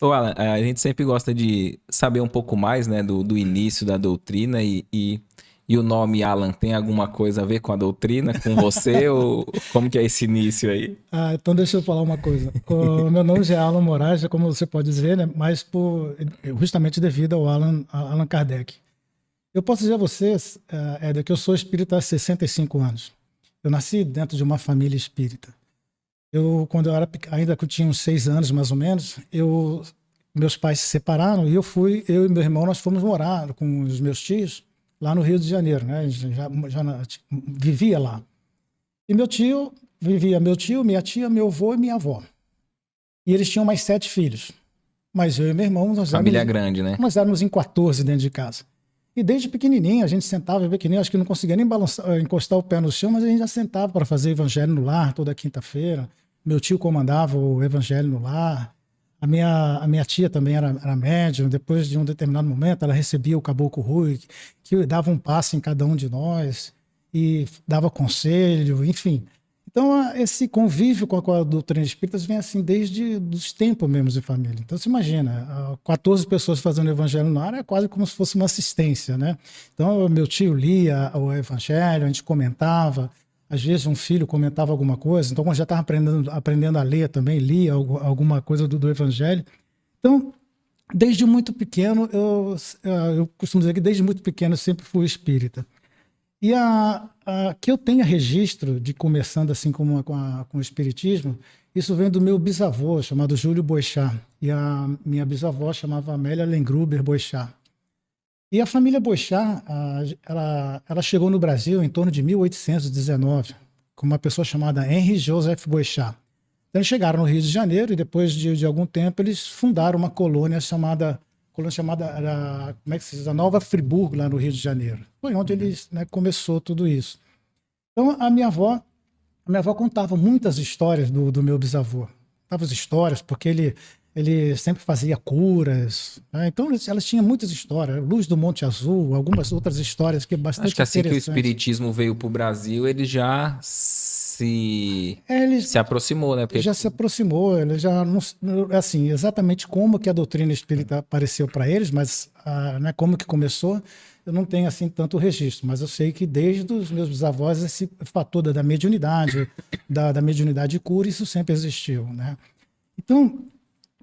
Ô, Alan, a gente sempre gosta de saber um pouco mais, né, do início da doutrina e o nome Alan tem alguma coisa a ver com a doutrina, com você, ou como que é esse início aí? Então deixa eu falar uma coisa. O meu nome já é Alan Moraes, como você pode dizer, né? Mas justamente devido ao Allan Kardec. Eu posso dizer a vocês, Éder, que eu sou espírita há 65 anos. Eu nasci dentro de uma família espírita. Quando eu era ainda que eu tinha uns 6 anos mais ou menos, meus pais se separaram e eu e meu irmão, nós fomos morar com os meus tios lá no Rio de Janeiro, né? Vivia lá. E meu tio, minha tia, meu avô e minha avó. E eles tinham mais 7 filhos. Mas eu e meu irmão, Família grande, né? nós éramos em 14 dentro de casa. E desde pequenininho, a gente sentava pequenininho, acho que não conseguia nem encostar o pé no chão, mas a gente já sentava para fazer evangelho no lar toda quinta-feira. Meu tio comandava o evangelho no lar. A minha tia também era médium. Depois de um determinado momento, ela recebia o Caboclo Rui, que dava um passe em cada um de nós e dava conselho, enfim. Então, esse convívio com a doutrina espírita vem assim desde os tempos mesmo de família. Então, você imagina, 14 pessoas fazendo o evangelho no ar é quase como se fosse uma assistência, né? Então, meu tio lia o evangelho, a gente comentava, às vezes um filho comentava alguma coisa, então, quando já estava aprendendo a ler também, lia alguma coisa do evangelho. Então, desde muito pequeno, eu costumo dizer que desde muito pequeno eu sempre fui espírita. E que eu tenha registro de começando assim com o espiritismo, isso vem do meu bisavô, chamado Júlio Boixá, e a minha bisavó chamava Amélia Lengruber Boixá. E a família Boixá, ela chegou no Brasil em torno de 1819, com uma pessoa chamada Henri Joseph Boixá. Então, eles chegaram no Rio de Janeiro e depois de algum tempo eles fundaram uma colônia chamada como é que se diz? A Nova Friburgo, lá no Rio de Janeiro. Foi onde eles, né, começou tudo isso. Então, a minha avó contava muitas histórias do meu bisavô. Contava as histórias, porque ele sempre fazia curas, né? Então, elas tinham muitas histórias. Luz do Monte Azul, algumas outras histórias que é Acho bastante que assim que o interessantes. espiritismo veio pro Brasil, ele já se Eles aproximou, né? Porque já se aproximou, ele já não, assim, exatamente como que a doutrina espírita apareceu para eles, mas né, como que começou, eu não tenho assim tanto registro, mas eu sei que desde os meus bisavós esse fator da mediunidade, da mediunidade de cura, isso sempre existiu, né? Então,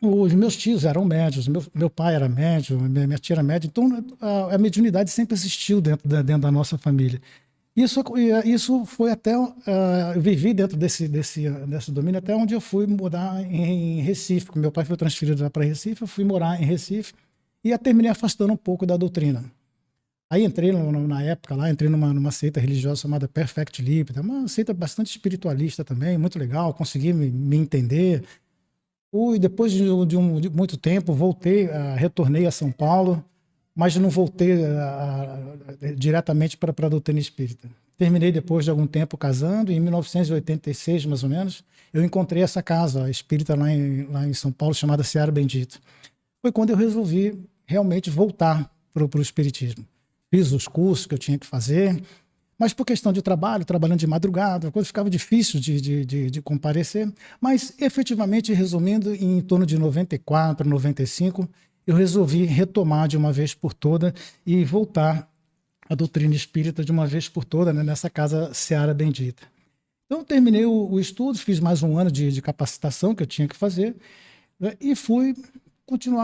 os meus tios eram médios, meu pai era médio, minha tia era média, então a mediunidade sempre existiu dentro da nossa família. Isso foi até. Eu vivi dentro desse domínio até onde eu fui morar em Recife. Meu pai foi transferido para Recife, eu fui morar em Recife e terminei afastando um pouco da doutrina. Aí entrei na época lá, entrei numa seita religiosa chamada Perfect Livre, uma seita bastante espiritualista também, muito legal, consegui me entender. Depois de muito tempo, retornei a São Paulo, mas não voltei diretamente para a doutrina espírita. Terminei depois de algum tempo casando, e em 1986, mais ou menos, eu encontrei essa casa espírita lá em São Paulo, chamada Seara Bendita. Foi quando eu resolvi realmente voltar para o espiritismo. Fiz os cursos que eu tinha que fazer, mas por questão de trabalho, trabalhando de madrugada, a coisa ficava difícil de comparecer. Mas, efetivamente, resumindo, em torno de 94, 95, eu resolvi retomar de uma vez por toda e voltar à doutrina espírita de uma vez por toda, né, nessa casa Seara Bendita. Então, eu terminei o estudo, fiz mais um ano de capacitação que eu tinha que fazer, né, e fui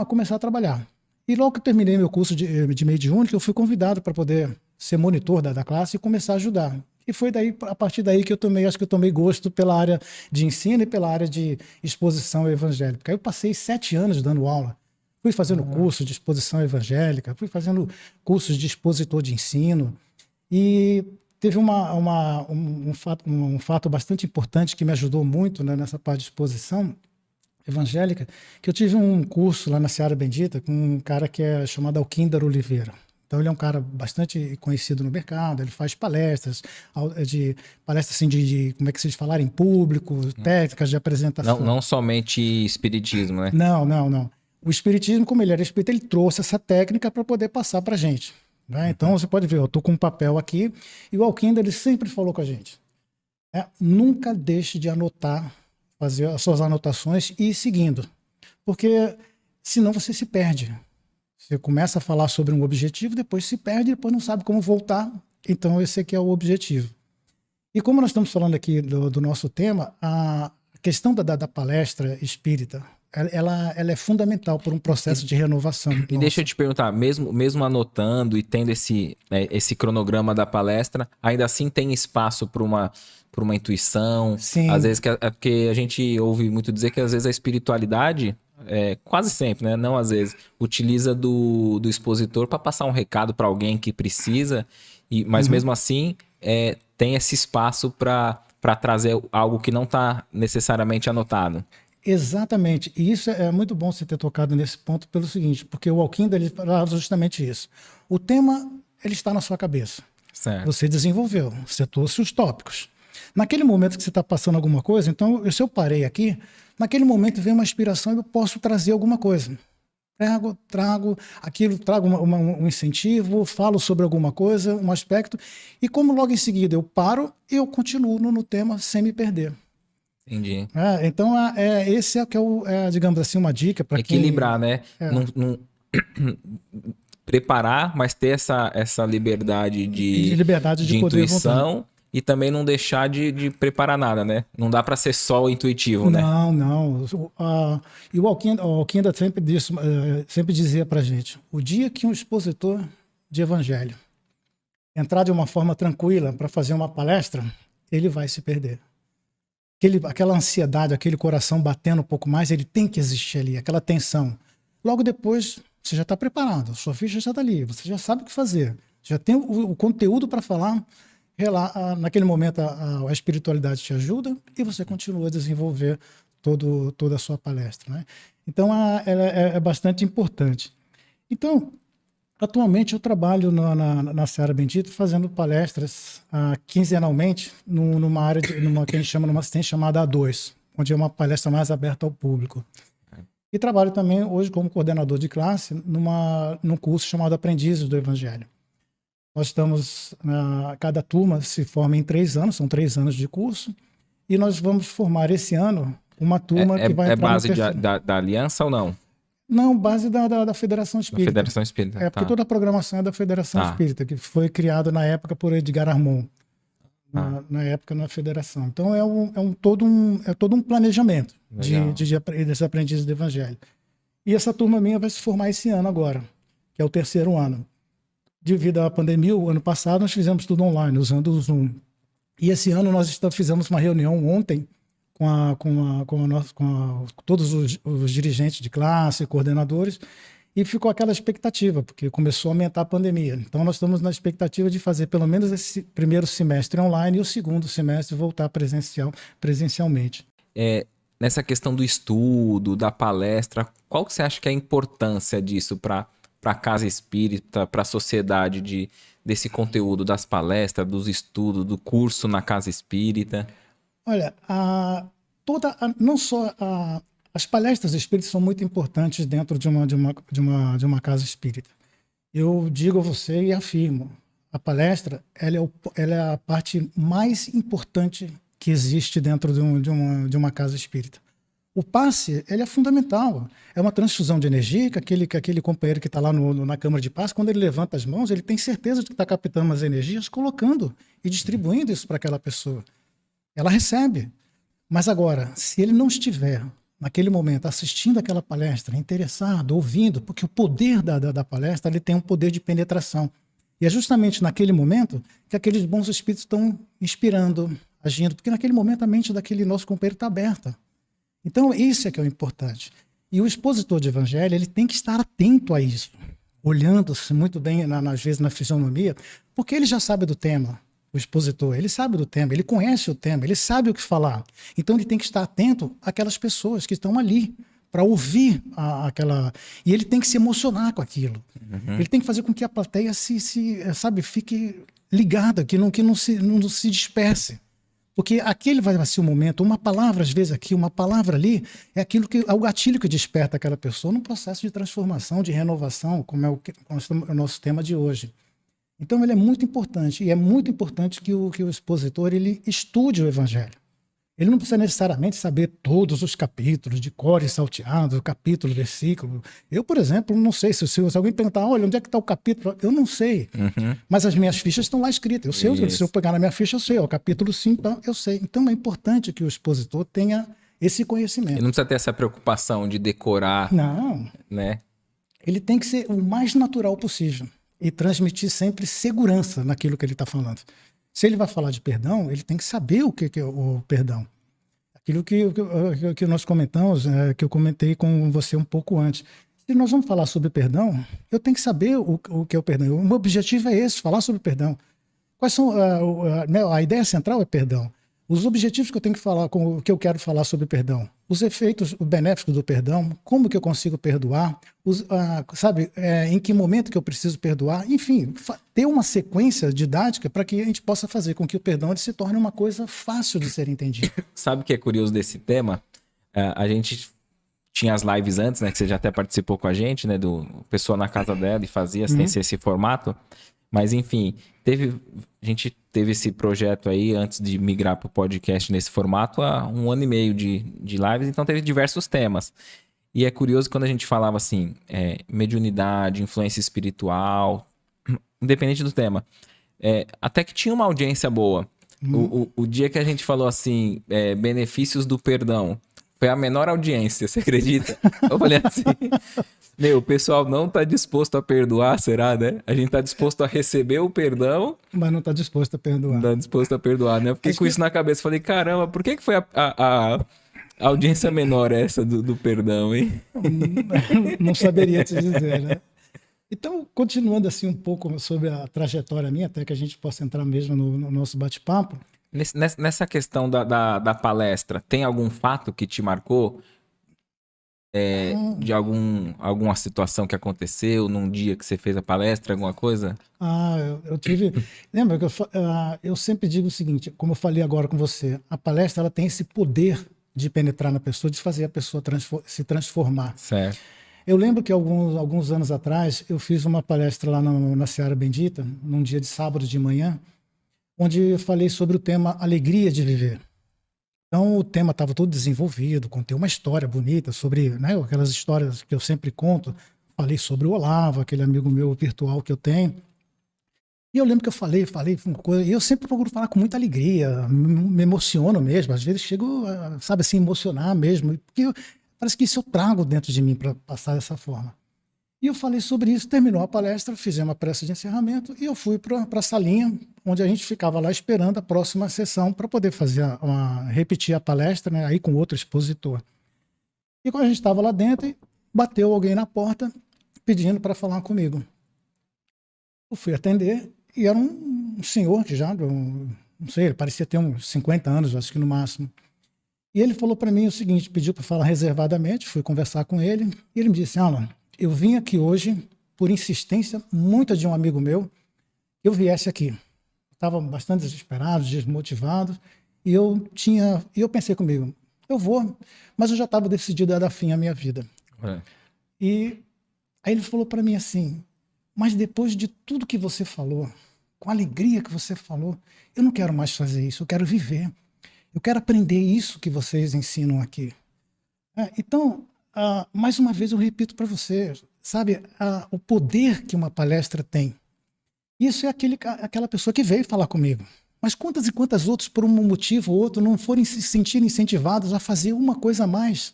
começar a trabalhar. E logo que eu terminei meu curso de mediúnica, eu fui convidado para poder ser monitor da classe e começar a ajudar. E foi a partir daí que acho que eu tomei gosto pela área de ensino e pela área de exposição evangélica. Aí eu passei 7 anos dando aula. Fui fazendo curso de exposição evangélica, fui fazendo cursos de expositor de ensino. E teve um fato bastante importante que me ajudou muito, né, nessa parte de exposição evangélica, que eu tive um curso lá na Seara Bendita com um cara que é chamado Alquíndaro Oliveira. Então ele é um cara bastante conhecido no mercado, ele faz palestras assim como é que se falar em público, técnicas de não, apresentação. não somente espiritismo, né? Não, não, não. O espiritismo, como ele era espírita, ele trouxe essa técnica para poder passar para a gente, né? Então você pode ver, eu estou com um papel aqui e o Alquíndaro ele sempre falou com a gente, né? Nunca deixe de anotar, fazer as suas anotações e ir seguindo. Porque senão você se perde. Você começa a falar sobre um objetivo, depois se perde, depois não sabe como voltar. Então, esse aqui é o objetivo. E como nós estamos falando aqui do nosso tema, a questão da palestra espírita, ela é fundamental por um processo de renovação. E deixa eu te perguntar, mesmo anotando e tendo esse cronograma da palestra, ainda assim tem espaço para uma intuição? Sim. Às vezes, porque a gente ouve muito dizer que às vezes a espiritualidade, quase sempre, né? Não às vezes, utiliza do expositor para passar um recado para alguém que precisa, mas mesmo assim tem esse espaço para trazer algo que não está necessariamente anotado. Exatamente. E isso é muito bom você ter tocado nesse ponto pelo seguinte, porque o Alquinda ele fala justamente isso. O tema ele está na sua cabeça. Certo. Você desenvolveu, você trouxe os tópicos. Naquele momento que você está passando alguma coisa, então se eu parei aqui, naquele momento vem uma inspiração e eu posso trazer alguma coisa. Trago um incentivo, falo sobre alguma coisa, um aspecto, e como logo em seguida eu paro, eu continuo no tema sem me perder. Entendi. Então, esse é que digamos assim, uma dica para quem... Equilibrar, né? Não preparar, mas ter essa liberdade de poder intuição voltar. E também não deixar de preparar nada, né? Não dá para ser só o intuitivo, né? Não. E o Alquinda sempre dizia pra gente, o dia que um expositor de evangelho entrar de uma forma tranquila para fazer uma palestra, ele vai se perder. Aquela ansiedade, aquele coração batendo um pouco mais, ele tem que existir ali, aquela tensão. Logo depois, você já está preparado, sua ficha já está ali, você já sabe o que fazer, já tem o conteúdo para falar. Naquele momento, a espiritualidade te ajuda e você continua a desenvolver toda a sua palestra, né? Então, ela é bastante importante. Então, atualmente, eu trabalho na Seara Bendita fazendo palestras quinzenalmente numa área, que a gente chama numa assistência chamada A2, onde é uma palestra mais aberta ao público. E trabalho também hoje como coordenador de classe num curso chamado Aprendizes do Evangelho. Nós estamos, cada turma se forma em 3 anos, são 3 anos de curso, e nós vamos formar esse ano uma turma que vai entrar base da aliança ou não? Não, base da Federação Espírita. Da Federação Espírita. Porque toda a programação é da Federação Espírita, que foi criada na época por Edgar Armon, na época na Federação. Então todo um planejamento desses aprendizes do Evangelho. E essa turma minha vai se formar esse ano agora, que é o 3º ano. Devido à pandemia, o ano passado nós fizemos tudo online, usando o Zoom. E esse ano nós fizemos uma reunião ontem com todos os dirigentes de classe, coordenadores, e ficou aquela expectativa, porque começou a aumentar a pandemia. Então nós estamos na expectativa de fazer pelo menos esse primeiro semestre online e o segundo semestre voltar presencialmente. Nessa questão do estudo, da palestra, qual que você acha que é a importância disso para a casa espírita, para a sociedade, desse conteúdo das palestras, dos estudos, do curso na casa espírita? Olha, não só as palestras espíritas são muito importantes dentro de uma casa espírita. Eu digo a você e afirmo, a palestra ela é a parte mais importante que existe dentro de uma casa espírita. O passe, ele é fundamental. É uma transfusão de energia que aquele companheiro que está lá na câmara de passe, quando ele levanta as mãos, ele tem certeza de que está captando as energias, colocando e distribuindo isso para aquela pessoa. Ela recebe. Mas agora, se ele não estiver, naquele momento, assistindo aquela palestra, interessado, ouvindo, porque o poder da palestra ele tem um poder de penetração. E é justamente naquele momento que aqueles bons espíritos estão inspirando, agindo, porque naquele momento a mente daquele nosso companheiro está aberta. Então, isso é que é o importante. E o expositor de evangelho, ele tem que estar atento a isso, olhando-se muito bem, às vezes, na fisionomia, porque ele já sabe do tema, o expositor, ele sabe do tema, ele conhece o tema, ele sabe o que falar. Então, ele tem que estar atento àquelas pessoas que estão ali, para ouvir aquela... E ele tem que se emocionar com aquilo. Uhum. Ele tem que fazer com que a plateia fique ligada, que não se disperse. Porque aquele vai ser o momento, uma palavra às vezes aqui, uma palavra ali, é o gatilho que desperta aquela pessoa num processo de transformação, de renovação, como é o nosso tema de hoje. Então ele é muito importante, e é muito importante que o expositor ele estude o evangelho. Ele não precisa necessariamente saber todos os capítulos, de cor e salteado, capítulo, versículo. Eu, por exemplo, não sei. Se alguém perguntar, olha, onde é que está o capítulo? Eu não sei. Mas as minhas fichas estão lá escritas. Eu sei, se eu pegar na minha ficha, eu sei. O capítulo 5, então, eu sei. Então é importante que o expositor tenha esse conhecimento. Ele não precisa ter essa preocupação de decorar, Não. né? Ele tem que ser o mais natural possível e transmitir sempre segurança naquilo que ele está falando. Se ele vai falar de perdão, ele tem que saber o que é o perdão. Aquilo que nós comentamos, que eu comentei com você um pouco antes. Se nós vamos falar sobre perdão, eu tenho que saber o que é o perdão. O meu objetivo é esse, falar sobre perdão. Quais são a ideia central é perdão. Os objetivos que eu tenho que falar, o que eu quero falar sobre perdão, os efeitos benéficos do perdão, como que eu consigo perdoar, em que momento que eu preciso perdoar, enfim, ter uma sequência didática para que a gente possa fazer com que o perdão ele se torne uma coisa fácil de ser entendido. Sabe o que é curioso desse tema? A gente tinha as lives antes, né, que você já até participou com a gente, né, do pessoal na casa dela e fazia sem ser esse formato. Mas, enfim, a gente teve esse projeto aí antes de migrar para o podcast nesse formato há 1 ano e meio de lives, então teve diversos temas. E é curioso quando a gente falava assim, mediunidade, influência espiritual, independente do tema, até que tinha uma audiência boa. O dia que a gente falou assim, benefícios do perdão, foi a menor audiência, você acredita? Eu falei assim... o pessoal não está disposto a perdoar, será, né? A gente está disposto a receber o perdão... Mas não está disposto a perdoar. Não está disposto a perdoar, né? Eu fiquei com isso na cabeça. Falei, caramba, por que foi a audiência menor essa do perdão, hein? Não saberia te dizer, né? Então, continuando assim um pouco sobre a trajetória minha, até que a gente possa entrar mesmo no nosso bate-papo. Nessa questão da palestra, tem algum fato que te marcou? De alguma situação que aconteceu num dia que você fez a palestra, alguma coisa? Eu tive... Lembra que eu sempre digo o seguinte, como eu falei agora com você, a palestra ela tem esse poder de penetrar na pessoa, de fazer a pessoa se transformar. Certo. Eu lembro que alguns anos atrás eu fiz uma palestra lá na Seara Bendita, num dia de sábado de manhã, onde eu falei sobre o tema alegria de viver. Então o tema estava todo desenvolvido, contei uma história bonita sobre, né, aquelas histórias que eu sempre conto. Falei sobre o Olavo, aquele amigo meu virtual que eu tenho. E eu lembro que eu falei uma coisa, e eu sempre procuro falar com muita alegria, me emociono mesmo, às vezes chego, sabe assim, emocionar mesmo, porque parece que isso eu trago dentro de mim para passar dessa forma. E eu falei sobre isso, terminou a palestra, fizemos uma prece de encerramento e eu fui para a salinha, onde a gente ficava lá esperando a próxima sessão para poder repetir a palestra, né, aí com outro expositor. E quando a gente estava lá dentro, bateu alguém na porta pedindo para falar comigo. Eu fui atender e era um senhor que já, não sei, ele parecia ter uns 50 anos, acho que no máximo. E ele falou para mim o seguinte, pediu para falar reservadamente, fui conversar com ele, e ele me disse, Alan, eu vim aqui hoje, por insistência muita de um amigo meu, eu viesse aqui. Estava bastante desesperado, desmotivado, e eu pensei comigo, eu vou, mas eu já estava decidido a dar fim à minha vida. E aí ele falou para mim assim, mas depois de tudo que você falou, com a alegria que você falou, eu não quero mais fazer isso, eu quero viver. Eu quero aprender isso que vocês ensinam aqui. Então, mais uma vez eu repito para você, sabe, o poder que uma palestra tem. Isso é aquela pessoa que veio falar comigo. Mas quantas e quantas outras, por um motivo ou outro, não forem se sentir incentivadas a fazer uma coisa a mais?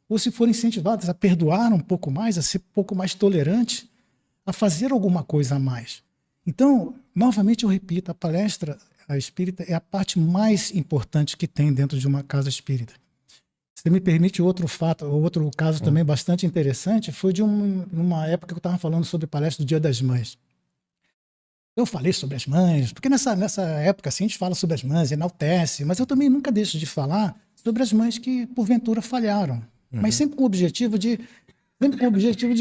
Ou se forem incentivadas a perdoar um pouco mais, a ser um pouco mais tolerante, a fazer alguma coisa a mais? Então, novamente eu repito, a palestra espírita é a parte mais importante que tem dentro de uma casa espírita. Se me permite outro caso também bastante interessante, foi de uma época que eu estava falando sobre palestra do Dia das Mães. Eu falei sobre as mães, porque nessa época assim, a gente fala sobre as mães, enaltece, mas eu também nunca deixo de falar sobre as mães que porventura falharam. Mas sempre com o objetivo de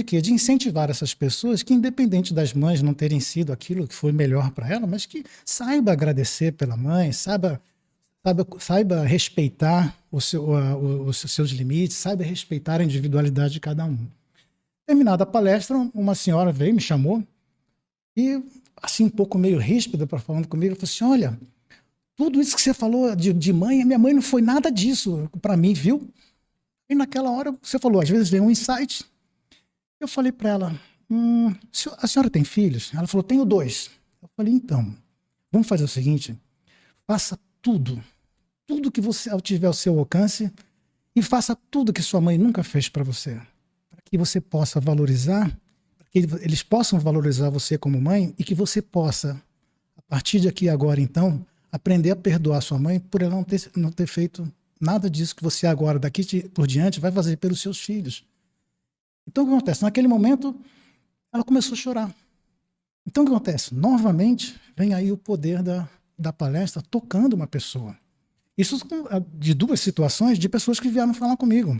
quê? De incentivar essas pessoas que, independente das mães não terem sido aquilo que foi melhor para ela, mas que saiba agradecer pela mãe, saiba respeitar os seus limites, saiba respeitar a individualidade de cada um. Terminada a palestra, uma senhora veio, me chamou, e assim um pouco meio ríspida, falando comigo, falou assim, olha, tudo isso que você falou de mãe, minha mãe não foi nada disso para mim, viu? E naquela hora, você falou, às vezes vem um insight. Eu falei para ela, a senhora tem filhos? Ela falou, tenho 2. Eu falei, então, vamos fazer o seguinte, faça tudo que você tiver ao seu alcance e faça tudo que sua mãe nunca fez para você. Para que você possa valorizar, para que eles possam valorizar você como mãe e que você possa, a partir de aqui agora então, aprender a perdoar sua mãe por ela não ter feito nada disso que você agora, daqui por diante, vai fazer pelos seus filhos. Então o que acontece? Naquele momento, ela começou a chorar. Então o que acontece? Novamente, vem aí o poder da palestra tocando uma pessoa. Isso de 2 situações de pessoas que vieram falar comigo.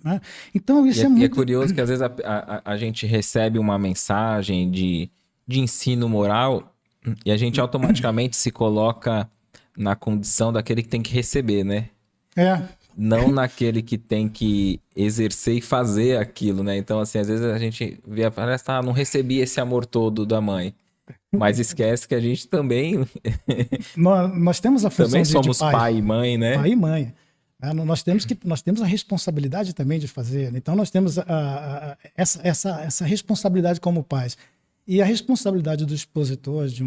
Né? Então isso E é curioso que às vezes a gente recebe uma mensagem de ensino moral e a gente automaticamente se coloca na condição daquele que tem que receber, né? Não naquele que tem que exercer e fazer aquilo, né? Então, assim, às vezes a gente vê, parece, não recebi esse amor todo da mãe. Mas esquece que a gente também... nós temos a função também somos de pai e mãe, né? Pai e mãe. Nós temos a responsabilidade também de fazer. Então, nós temos essa responsabilidade como pais. E a responsabilidade do expositor de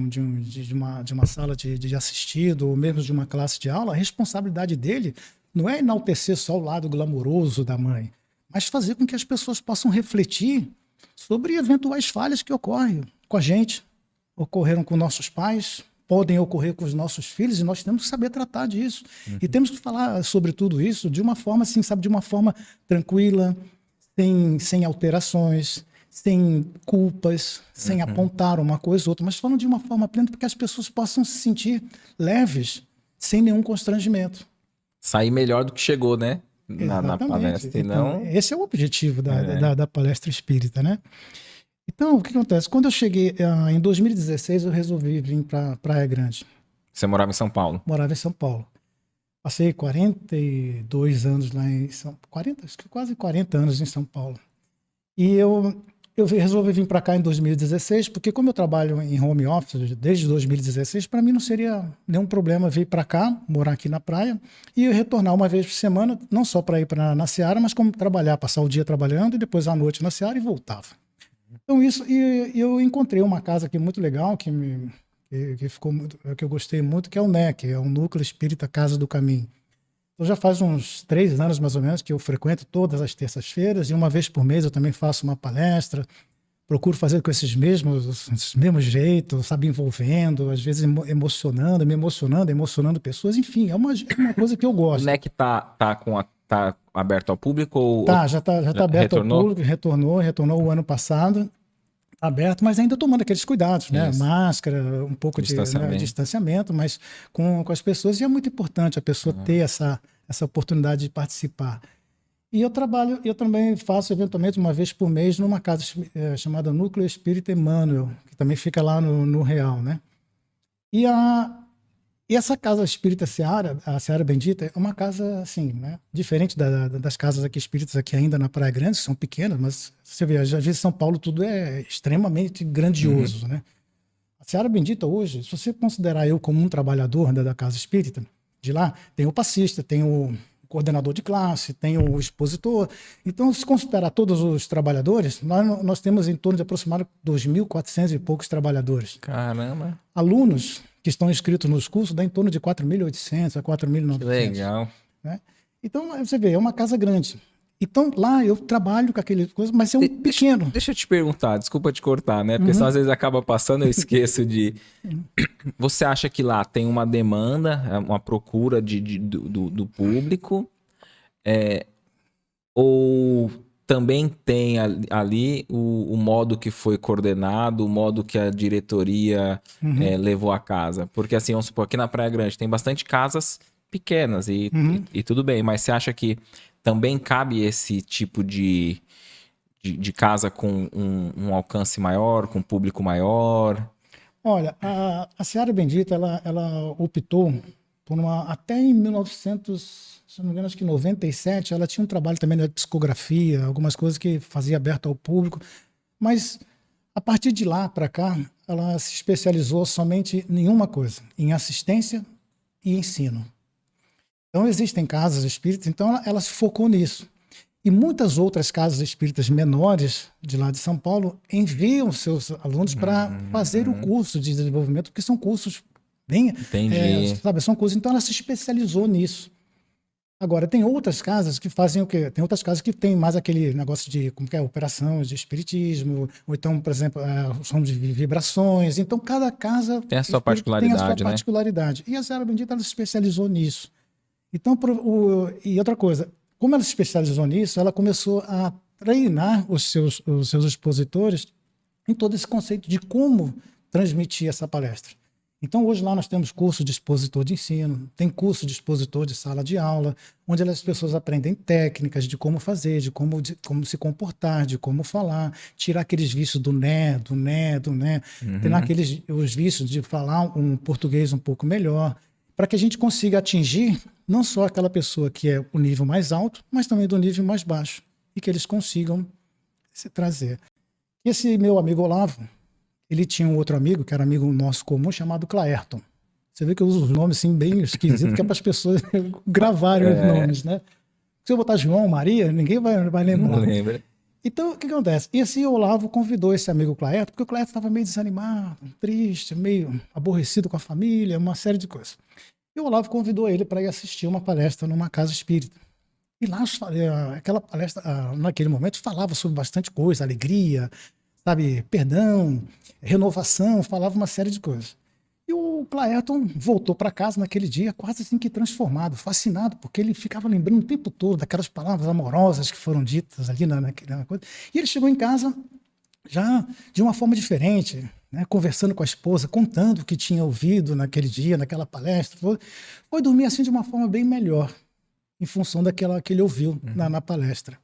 uma sala de assistido, ou mesmo de uma classe de aula, a responsabilidade dele não é enaltecer só o lado glamouroso da mãe, mas fazer com que as pessoas possam refletir sobre eventuais falhas que ocorrem com a gente, ocorreram com nossos pais, podem ocorrer com os nossos filhos, e nós temos que saber tratar disso. E temos que falar sobre tudo isso de uma forma, assim, sabe, de uma forma tranquila, sem alterações, sem culpas, sem apontar uma coisa ou outra, mas falando de uma forma plena para que as pessoas possam se sentir leves, sem nenhum constrangimento. Sair melhor do que chegou, né? Na palestra. Então, esse é o objetivo da palestra espírita, né? Então, o que acontece? Quando eu cheguei em 2016, eu resolvi vir para Praia Grande. Você morava em São Paulo? Morava em São Paulo. Passei 42 anos lá em São Paulo, acho que quase 40 anos em São Paulo. E eu resolvi vir para cá em 2016, porque como eu trabalho em home office desde 2016, para mim não seria nenhum problema vir para cá, morar aqui na praia, e retornar uma vez por semana, não só para ir na Seara, mas como trabalhar, passar o dia trabalhando e depois à noite na Seara e voltava. Então isso, e eu encontrei uma casa aqui muito legal, que eu gostei muito, que é o NEC, é o Núcleo Espírita Casa do Caminho. Então já faz uns 3 anos, mais ou menos, que eu frequento todas as terças-feiras, e uma vez por mês eu também faço uma palestra, procuro fazer com esses mesmos jeitos, sabe, envolvendo, às vezes me emocionando pessoas, enfim, é uma coisa que eu gosto. O NEC tá aberto ao público? Ou já tá aberto ao público, retornou o ano passado, aberto, mas ainda tomando aqueles cuidados, né? Máscara, um pouco de distanciamento, mas com as pessoas, e é muito importante a pessoa ter essa oportunidade de participar. E eu também faço eventualmente uma vez por mês numa casa chamada Núcleo Espírita Emmanuel, que também fica lá no Real, né? E essa casa espírita Seara, a Seara Bendita, é uma casa, assim, né, diferente das casas aqui espíritas aqui ainda na Praia Grande, são pequenas, mas você vê, às vezes São Paulo tudo é extremamente grandioso, né? A Seara Bendita hoje, se você considerar eu como um trabalhador da casa espírita, de lá, tem o passista, tem o coordenador de classe, tem o expositor. Então, se considerar todos os trabalhadores, nós temos em torno de aproximadamente 2.400 e poucos trabalhadores. Caramba! Alunos que estão inscritos nos cursos, dá em torno de 4.800 a 4.900. Legal. Né? Então, você vê, é uma casa grande. Então, lá eu trabalho com aquele coisa, mas é um pequeno. Deixa eu te perguntar, desculpa te cortar, né? Porque senão às vezes acaba passando, eu esqueço de... Você acha que lá tem uma demanda, uma procura do público? Ou também tem ali o modo que foi coordenado, o modo que a diretoria levou a casa? Porque assim, vamos supor, aqui na Praia Grande tem bastante casas pequenas e tudo bem, mas você acha que também cabe esse tipo de casa com um alcance maior, com um público maior? Olha, a Seara Bendita, ela optou por até em 1900, se não me engano, acho que em 97, ela tinha um trabalho também de psicografia, algumas coisas que fazia aberto ao público, mas a partir de lá para cá, ela se especializou somente em uma coisa, em assistência e ensino. Então, existem casas espíritas, então ela se focou nisso. E muitas outras casas espíritas menores de lá de São Paulo enviam seus alunos para fazer o curso de desenvolvimento, porque são cursos bem... Entendi. sabe, são cursos, então ela se especializou nisso. Agora, tem outras casas que fazem o quê? Tem outras casas que tem mais aquele negócio de, como que é, operação de espiritismo, ou então, por exemplo, som de vibrações. Então, cada casa Tem a sua particularidade, tem a sua particularidade. E a Zé Bendita, ela se especializou nisso. Então, e outra coisa, como ela se especializou nisso, ela começou a treinar os seus expositores em todo esse conceito de como transmitir essa palestra. Então, hoje lá nós temos curso de expositor de ensino, tem curso de expositor de sala de aula, onde as pessoas aprendem técnicas de como fazer, de como se comportar, de como falar, tirar aqueles vícios do né, tirar os vícios de falar um português um pouco melhor, para que a gente consiga atingir não só aquela pessoa que é o nível mais alto, mas também do nível mais baixo, e que eles consigam se trazer. Esse meu amigo Olavo, ele tinha um outro amigo, que era amigo nosso comum, chamado Claerton. Você vê que eu uso os nomes assim, bem esquisitos, que é para as pessoas gravarem os nomes, né? Se eu botar João, Maria, ninguém vai lembrar. Não lembra. Então, o que acontece? Esse Olavo convidou esse amigo Claerton, porque o Claerton estava meio desanimado, triste, meio aborrecido com a família, uma série de coisas. E o Olavo convidou ele para ir assistir uma palestra numa casa espírita. E lá, aquela palestra, naquele momento, falava sobre bastante coisa, alegria, sabe, perdão, renovação, falava uma série de coisas. E o Claerton voltou para casa naquele dia quase assim que transformado, fascinado, porque ele ficava lembrando o tempo todo daquelas palavras amorosas que foram ditas ali naquela coisa. E ele chegou em casa já de uma forma diferente, né, conversando com a esposa, contando o que tinha ouvido naquele dia, naquela palestra. Foi dormir assim de uma forma bem melhor, em função daquela que ele ouviu na palestra.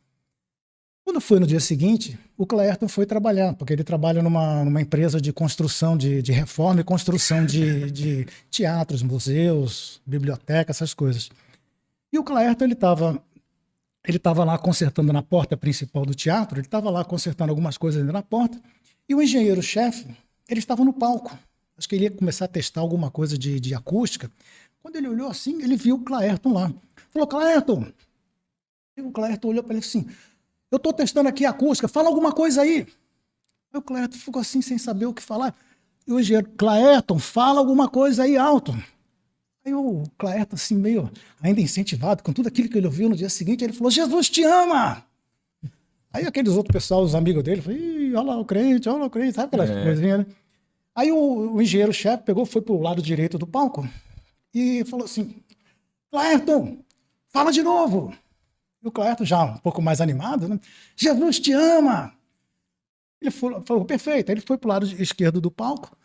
Quando foi no dia seguinte, o Claerton foi trabalhar, porque ele trabalha numa empresa de construção, de reforma e construção de teatros, museus, biblioteca, essas coisas. E o Claerton, ele estava lá consertando na porta principal do teatro, ele estava lá consertando algumas coisas na porta, e o engenheiro-chefe, ele estava no palco. Acho que ele ia começar a testar alguma coisa de acústica. Quando ele olhou assim, ele viu o Claerton lá. Falou, Claerton! E o Claerton olhou para ele assim, eu estou testando aqui a acústica, fala alguma coisa aí. Aí o Claerton ficou assim, sem saber o que falar. E o engenheiro, Claerton, fala alguma coisa aí alto. Aí o Claerton, assim, meio ainda incentivado, com tudo aquilo que ele ouviu no dia seguinte, ele falou, Jesus te ama! Aí aqueles outros pessoal, os amigos dele, falaram, ih, olha lá o crente, sabe aquelas coisinhas, né? Aí o engenheiro-chefe pegou, foi para o lado direito do palco e falou assim, Claerton, fala de novo! E o Claerton, já um pouco mais animado, né? Jesus te ama! Ele falou, perfeito. Aí ele foi para o lado esquerdo do palco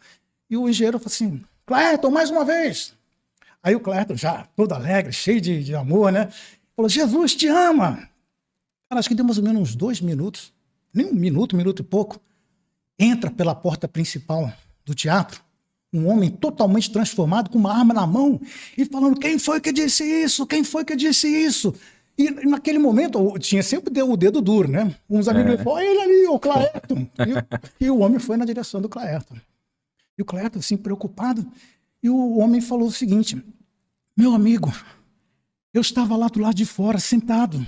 e o engenheiro falou assim, Claerton, mais uma vez! Aí o Claerton, já todo alegre, cheio de amor, né? Falou, Jesus te ama! Cara, acho que deu mais ou menos uns 2 minutos, nem 1 minuto, 1 minuto e pouco. Entra pela porta principal do teatro um homem totalmente transformado, com uma arma na mão, e falando, quem foi que disse isso? Quem foi que disse isso? E naquele momento, tinha sempre o dedo duro, né? Uns amigos me falaram, ele ali, o Claerton. E o homem foi na direção do Claerton. E o Claerton, assim, preocupado, e o homem falou o seguinte, meu amigo, eu estava lá do lado de fora, sentado,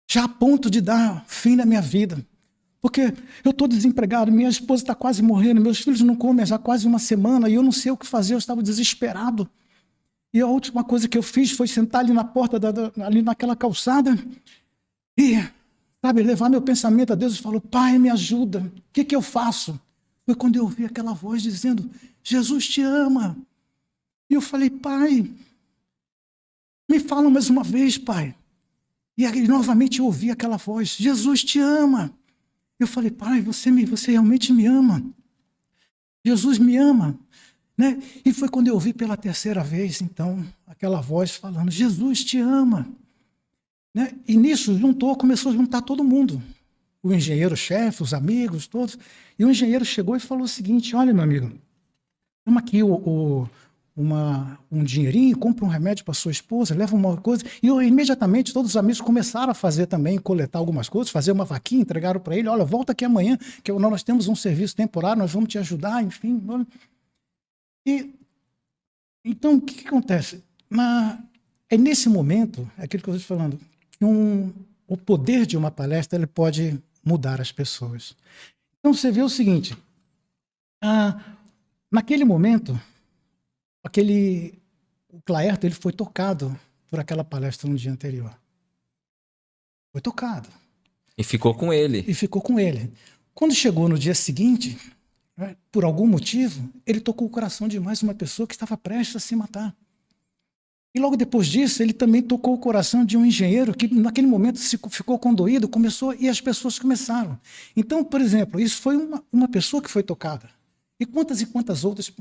já a ponto de dar fim na minha vida, porque eu estou desempregado, minha esposa está quase morrendo, meus filhos não comem já quase 1 semana, e eu não sei o que fazer, eu estava desesperado. E a última coisa que eu fiz foi sentar ali na porta, ali naquela calçada, e, sabe, levar meu pensamento a Deus e falar, Pai, me ajuda, o que eu faço? Foi quando eu ouvi aquela voz dizendo, Jesus te ama. E eu falei, Pai, me fala mais uma vez, Pai. E aí, novamente eu ouvi aquela voz, Jesus te ama. Eu falei, Pai, você realmente me ama. Jesus me ama. Né? E foi quando eu ouvi pela 3ª vez, então, aquela voz falando, Jesus te ama. Né? E nisso começou a juntar todo mundo. O engenheiro-chefe, os amigos, todos. E o engenheiro chegou e falou o seguinte, olha, meu amigo, toma aqui um dinheirinho, compra um remédio para sua esposa, leva uma coisa. E imediatamente todos os amigos começaram a fazer também, coletar algumas coisas, fazer uma vaquinha, entregaram para ele, olha, volta aqui amanhã, que nós temos um serviço temporário, nós vamos te ajudar, enfim. E Então, o que acontece? É nesse momento, é aquilo que eu estou falando, que o poder de uma palestra ele pode mudar as pessoas. Então, você vê o seguinte, naquele momento, o Claerto ele foi tocado por aquela palestra no dia anterior. Foi tocado. E ficou com ele. E ficou com ele. Quando chegou no dia seguinte, né, por algum motivo, ele tocou o coração de mais uma pessoa que estava prestes a se matar. E logo depois disso, ele também tocou o coração de um engenheiro que, naquele momento, ficou condoído, e as pessoas começaram. Então, por exemplo, isso foi uma pessoa que foi tocada. E quantas outras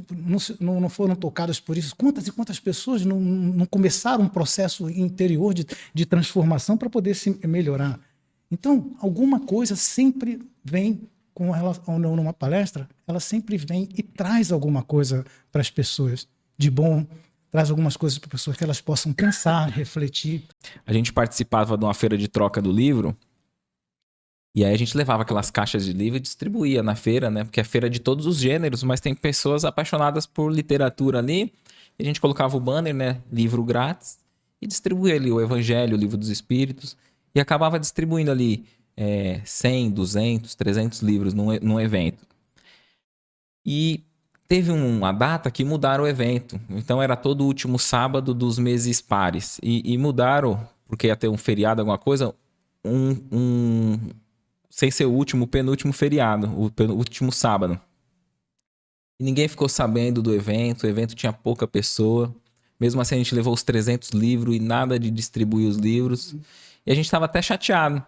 não foram tocadas por isso? Quantas e quantas pessoas não começaram um processo interior de transformação para poder se melhorar? Então, alguma coisa sempre vem, com relação numa palestra, ela sempre vem e traz alguma coisa para as pessoas de bom, traz algumas coisas para as pessoas que elas possam pensar, refletir. A gente participava de uma feira de troca do livro, e aí a gente levava aquelas caixas de livro e distribuía na feira, né? Porque é feira de todos os gêneros, mas tem pessoas apaixonadas por literatura ali. E a gente colocava o banner, né? Livro grátis. E distribuía ali o Evangelho, o Livro dos Espíritos. E acabava distribuindo ali 100, 200, 300 livros num evento. E teve uma data que mudaram o evento. Então era todo último sábado dos meses pares. E mudaram, porque ia ter um feriado, alguma coisa, sem ser o penúltimo feriado, o último sábado. E ninguém ficou sabendo do evento, o evento tinha pouca pessoa. Mesmo assim, a gente levou os 300 livros e nada de distribuir os livros. E a gente estava até chateado,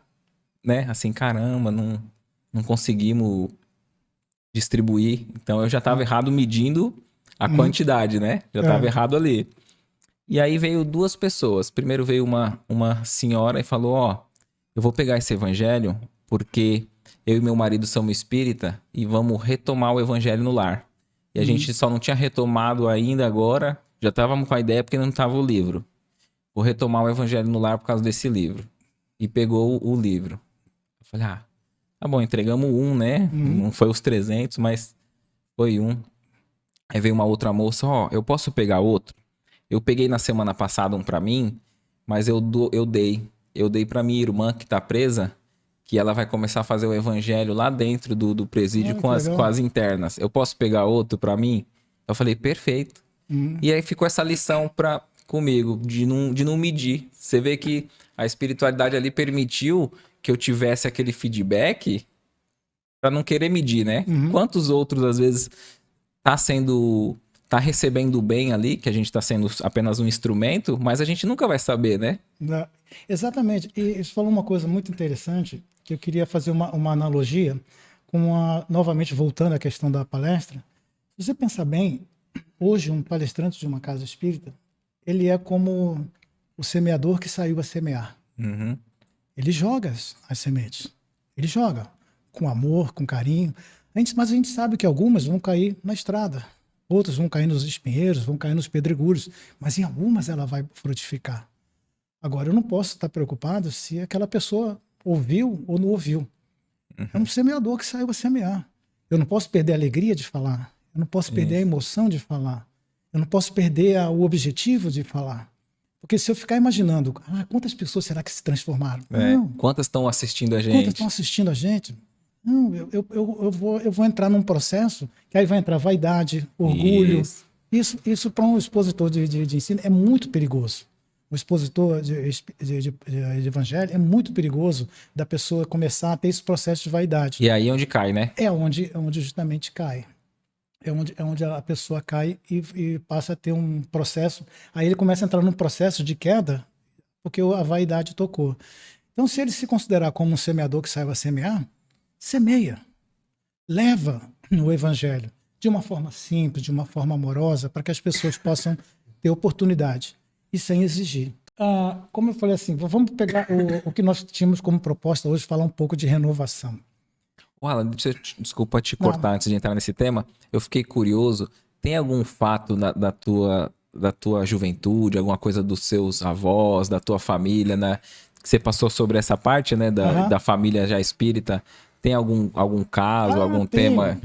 né? Assim, caramba, não conseguimos distribuir. Então, eu já estava errado medindo a quantidade, né? Já estava errado ali. E aí veio duas pessoas. Primeiro veio uma senhora e falou, ó, eu vou pegar esse evangelho porque eu e meu marido somos espírita e vamos retomar o evangelho no lar. E a gente só não tinha retomado ainda agora, já estávamos com a ideia porque não estava o livro. Vou retomar o evangelho no lar por causa desse livro. E pegou o livro. Eu falei, tá bom, entregamos né? Não foi os 300, mas foi um. Aí veio uma outra moça, ó, eu posso pegar outro? Eu peguei na semana passada um pra mim, mas eu dei pra minha irmã que tá presa, que ela vai começar a fazer o evangelho lá dentro do presídio com as internas. Eu posso pegar outro pra mim? Eu falei, perfeito. E aí ficou essa lição comigo, de não medir. Você vê que a espiritualidade ali permitiu que eu tivesse aquele feedback pra não querer medir, né? Quantos outros, às vezes, tá recebendo bem ali, que a gente tá sendo apenas um instrumento, mas a gente nunca vai saber, né? Exatamente. E você falou uma coisa muito interessante, que eu queria fazer uma analogia novamente voltando à questão da palestra. Se você pensar bem, hoje um palestrante de uma casa espírita, ele é como o semeador que saiu a semear. Ele joga as sementes. Ele joga com amor, com carinho. Mas a gente sabe que algumas vão cair na estrada. Outras vão cair nos espinheiros, vão cair nos pedregulhos. Mas em algumas ela vai frutificar. Agora, eu não posso estar preocupado se aquela pessoa ouviu ou não ouviu. É um semeador que saiu a semear. Eu não posso perder a alegria de falar. Eu não posso perder a emoção de falar. Eu não posso perder o objetivo de falar. Porque se eu ficar imaginando, quantas pessoas será que se transformaram? Não. Quantas estão assistindo a gente? Quantas estão assistindo a gente? Não, eu vou entrar num processo que aí vai entrar vaidade, orgulho. Isso para um expositor de ensino é muito perigoso. O expositor de evangelho é muito perigoso da pessoa começar a ter esse processo de vaidade. E aí é onde cai, né? É onde justamente cai. É onde a pessoa cai e passa a ter um processo. Aí ele começa a entrar num processo de queda porque a vaidade tocou. Então, se ele se considerar como um semeador que saiba semear, semeia. Leva o evangelho de uma forma simples, de uma forma amorosa, para que as pessoas possam ter oportunidade e sem exigir. Como eu falei assim, vamos pegar o que nós tínhamos como proposta hoje, falar um pouco de renovação. Alan, desculpa te cortar antes de entrar nesse tema. Eu fiquei curioso. Tem algum fato da tua juventude, alguma coisa dos seus avós, da tua família, né? Que você passou sobre essa parte, né? Da família já espírita. Tem algum caso, algum tema?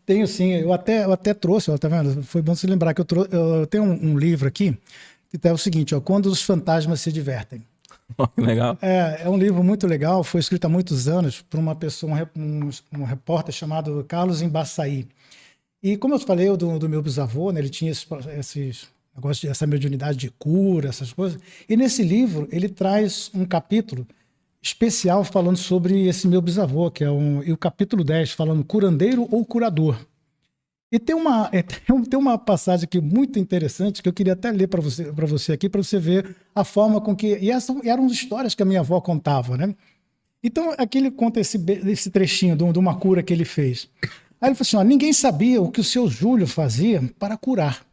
Tenho sim, eu até trouxe, ó, tá vendo? Foi bom você lembrar que eu tenho um livro aqui, que é o seguinte, ó, Quando os Fantasmas se Divertem. Que legal. É um livro muito legal, foi escrito há muitos anos por uma pessoa, um repórter chamado Carlos Embaçaí. E como eu falei do meu bisavô, né, ele tinha esses negócios, essa mediunidade de cura, essas coisas. E nesse livro ele traz um capítulo especial falando sobre esse meu bisavô, e o capítulo 10 falando curandeiro ou curador. E tem uma passagem aqui muito interessante que eu queria até ler para você aqui, para você ver a forma com que. E essas eram histórias que a minha avó contava, né? Então, aqui ele conta esse trechinho de uma cura que ele fez. Aí ele falou assim: ó, ninguém sabia o que o seu Júlio fazia para curar.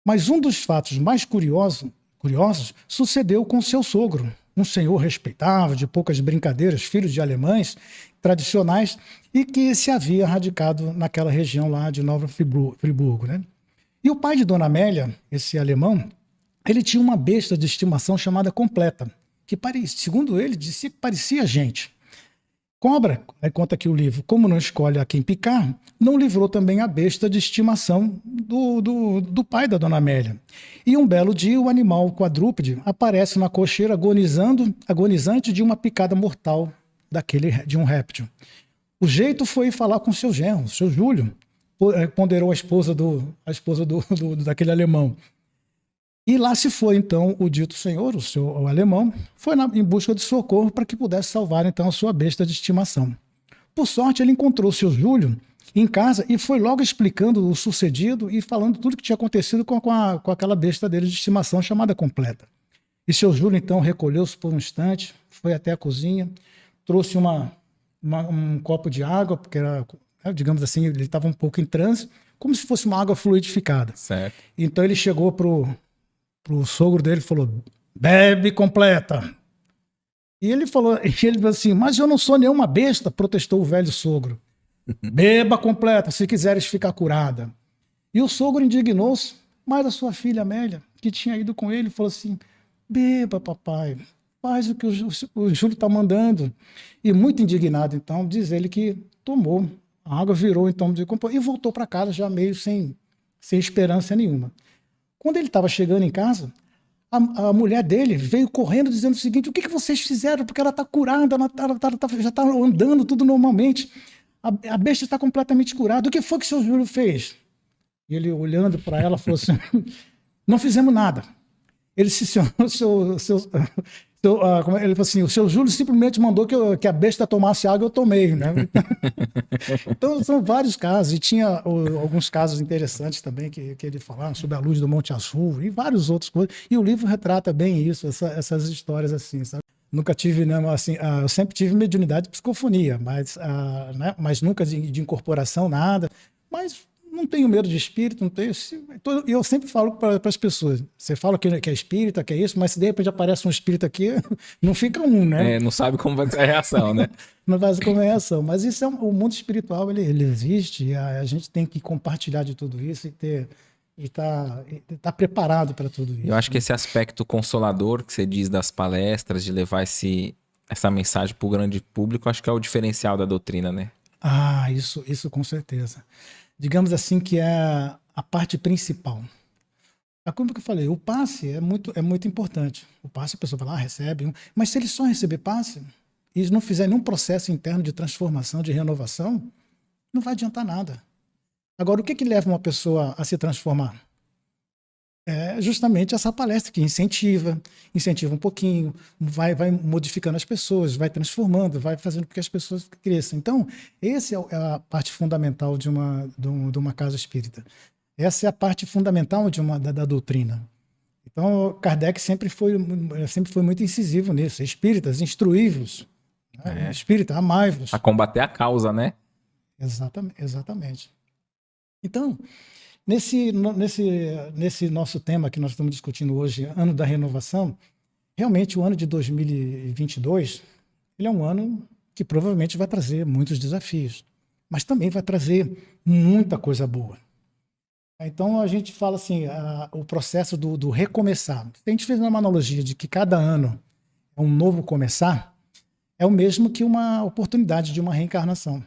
Mas um dos fatos mais curiosos sucedeu com seu sogro, um senhor respeitável, de poucas brincadeiras, filho de alemães tradicionais, e que se havia radicado naquela região lá de Nova Friburgo, né? E o pai de Dona Amélia, esse alemão, ele tinha uma besta de estimação chamada Completa, que, segundo ele, dizia que parecia gente. Cobra, aí conta aqui o livro, como não escolhe a quem picar, não livrou também a besta de estimação do pai da Dona Amélia. E um belo dia o animal quadrúpede aparece na cocheira agonizante de uma picada mortal de um réptil. O jeito foi falar com seu genro, seu Júlio, ponderou a esposa daquele alemão. E lá se foi, então, o dito senhor, o alemão, foi em busca de socorro para que pudesse salvar, então, a sua besta de estimação. Por sorte, ele encontrou o seu Júlio em casa e foi logo explicando o sucedido e falando tudo que tinha acontecido com aquela besta dele de estimação chamada Completa. E seu Júlio, então, recolheu-se por um instante, foi até a cozinha, trouxe um copo de água, porque era, digamos assim, ele estava um pouco em transe, como se fosse uma água fluidificada. Certo. Então ele chegou pro sogro dele e falou: bebe Completa. E ele falou assim: mas eu não sou nenhuma besta, protestou o velho sogro. Beba Completa, se quiseres ficar curada. E o sogro indignou-se, mas a sua filha Amélia, que tinha ido com ele, falou assim: beba, papai, faz o que o Júlio está mandando. E muito indignado, então, diz ele que tomou. A água virou, então, e voltou para casa já meio sem esperança nenhuma. Quando ele estava chegando em casa, a mulher dele veio correndo dizendo o seguinte: o que vocês fizeram? Porque ela está curada, já está andando tudo normalmente. A besta está completamente curada. O que foi que o seu Júlio fez? E ele, olhando para ela, falou assim: não fizemos nada. Ele ele falou assim: o seu Júlio simplesmente mandou que a besta tomasse água, eu tomei, né? Então são vários casos, e tinha alguns casos interessantes também que ele falava sobre a luz do Monte Azul e vários outros coisas. E o livro retrata bem isso, essas histórias assim, sabe? Nunca tive, né, assim, eu sempre tive mediunidade de psicofonia, mas nunca de incorporação, nada. Mas não tenho medo de espírito, não tenho. Eu sempre falo para as pessoas: você fala que é espírita, que é isso, mas se de repente aparece um espírito aqui, não fica um, né? Não sabe como vai ser a reação, né? Não vai ser como é a reação. Mas isso o mundo espiritual, ele existe, e a gente tem que compartilhar de tudo isso e tá preparado para tudo isso. Eu acho que esse aspecto consolador que você diz das palestras, de levar essa mensagem para o grande público, acho que é o diferencial da doutrina, né? Ah, isso com certeza. Digamos assim que é a parte principal. Como que eu falei, o passe é muito importante. O passe, a pessoa vai lá, recebe, mas se ele só receber passe e não fizer nenhum processo interno de transformação, de renovação, não vai adiantar nada. Agora, o que leva uma pessoa a se transformar? É justamente essa palestra que incentiva um pouquinho, vai modificando as pessoas, vai transformando, vai fazendo com que as pessoas cresçam. Então, essa é a parte fundamental de uma casa espírita. Essa é a parte fundamental da doutrina. Então, Kardec sempre foi muito incisivo nisso. Espíritas, instruí-vos. Né? Espírita, amai-vos. A combater a causa, né? Exatamente. Então, nesse nosso tema que nós estamos discutindo hoje, ano da renovação, realmente o ano de 2022, ele é um ano que provavelmente vai trazer muitos desafios, mas também vai trazer muita coisa boa. Então a gente fala assim, o processo do recomeçar. A gente fez uma analogia de que cada ano é um novo começar, é o mesmo que uma oportunidade de uma reencarnação.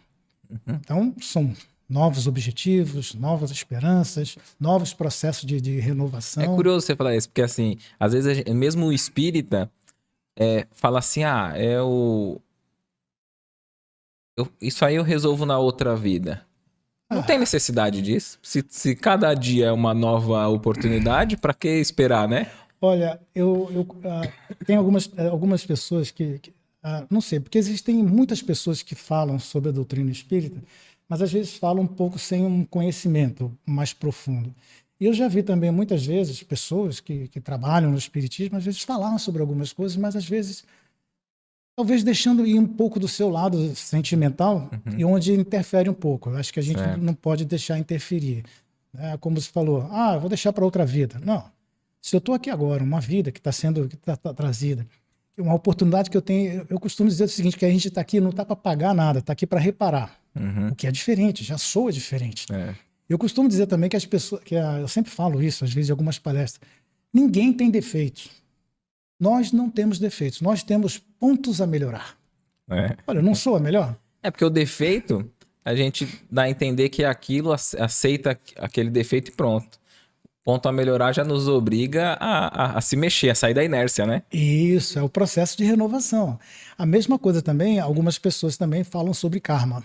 Então são novos objetivos, novas esperanças, novos processos de renovação. É curioso você falar isso, porque assim, às vezes mesmo o espírita fala assim, isso aí eu resolvo na outra vida. Não tem necessidade disso. Se cada dia é uma nova oportunidade, para que esperar, né? Olha, tem algumas pessoas não sei, porque existem muitas pessoas que falam sobre a doutrina espírita, mas às vezes falam um pouco sem um conhecimento mais profundo. E eu já vi também muitas vezes pessoas que trabalham no espiritismo, às vezes falaram sobre algumas coisas, mas às vezes talvez deixando ir um pouco do seu lado sentimental e onde interfere um pouco. Eu acho que a gente não pode deixar interferir. Né? Como você falou, eu vou deixar para outra vida. Não. Se eu estou aqui agora, uma vida que está trazida, uma oportunidade que eu tenho, eu costumo dizer o seguinte, que a gente está aqui não está para pagar nada, está aqui para reparar. O que é diferente, já soa diferente. Eu costumo dizer também que as pessoas, eu sempre falo isso, às vezes, em algumas palestras, ninguém tem defeitos. Nós não temos defeitos, nós temos pontos a melhorar. Olha, eu não sou a melhor. Porque o defeito, a gente dá a entender que aquilo aceita aquele defeito e pronto. Ponto a melhorar já nos obriga a se mexer, a sair da inércia, né? Isso, é o processo de renovação. A mesma coisa também, algumas pessoas também falam sobre karma.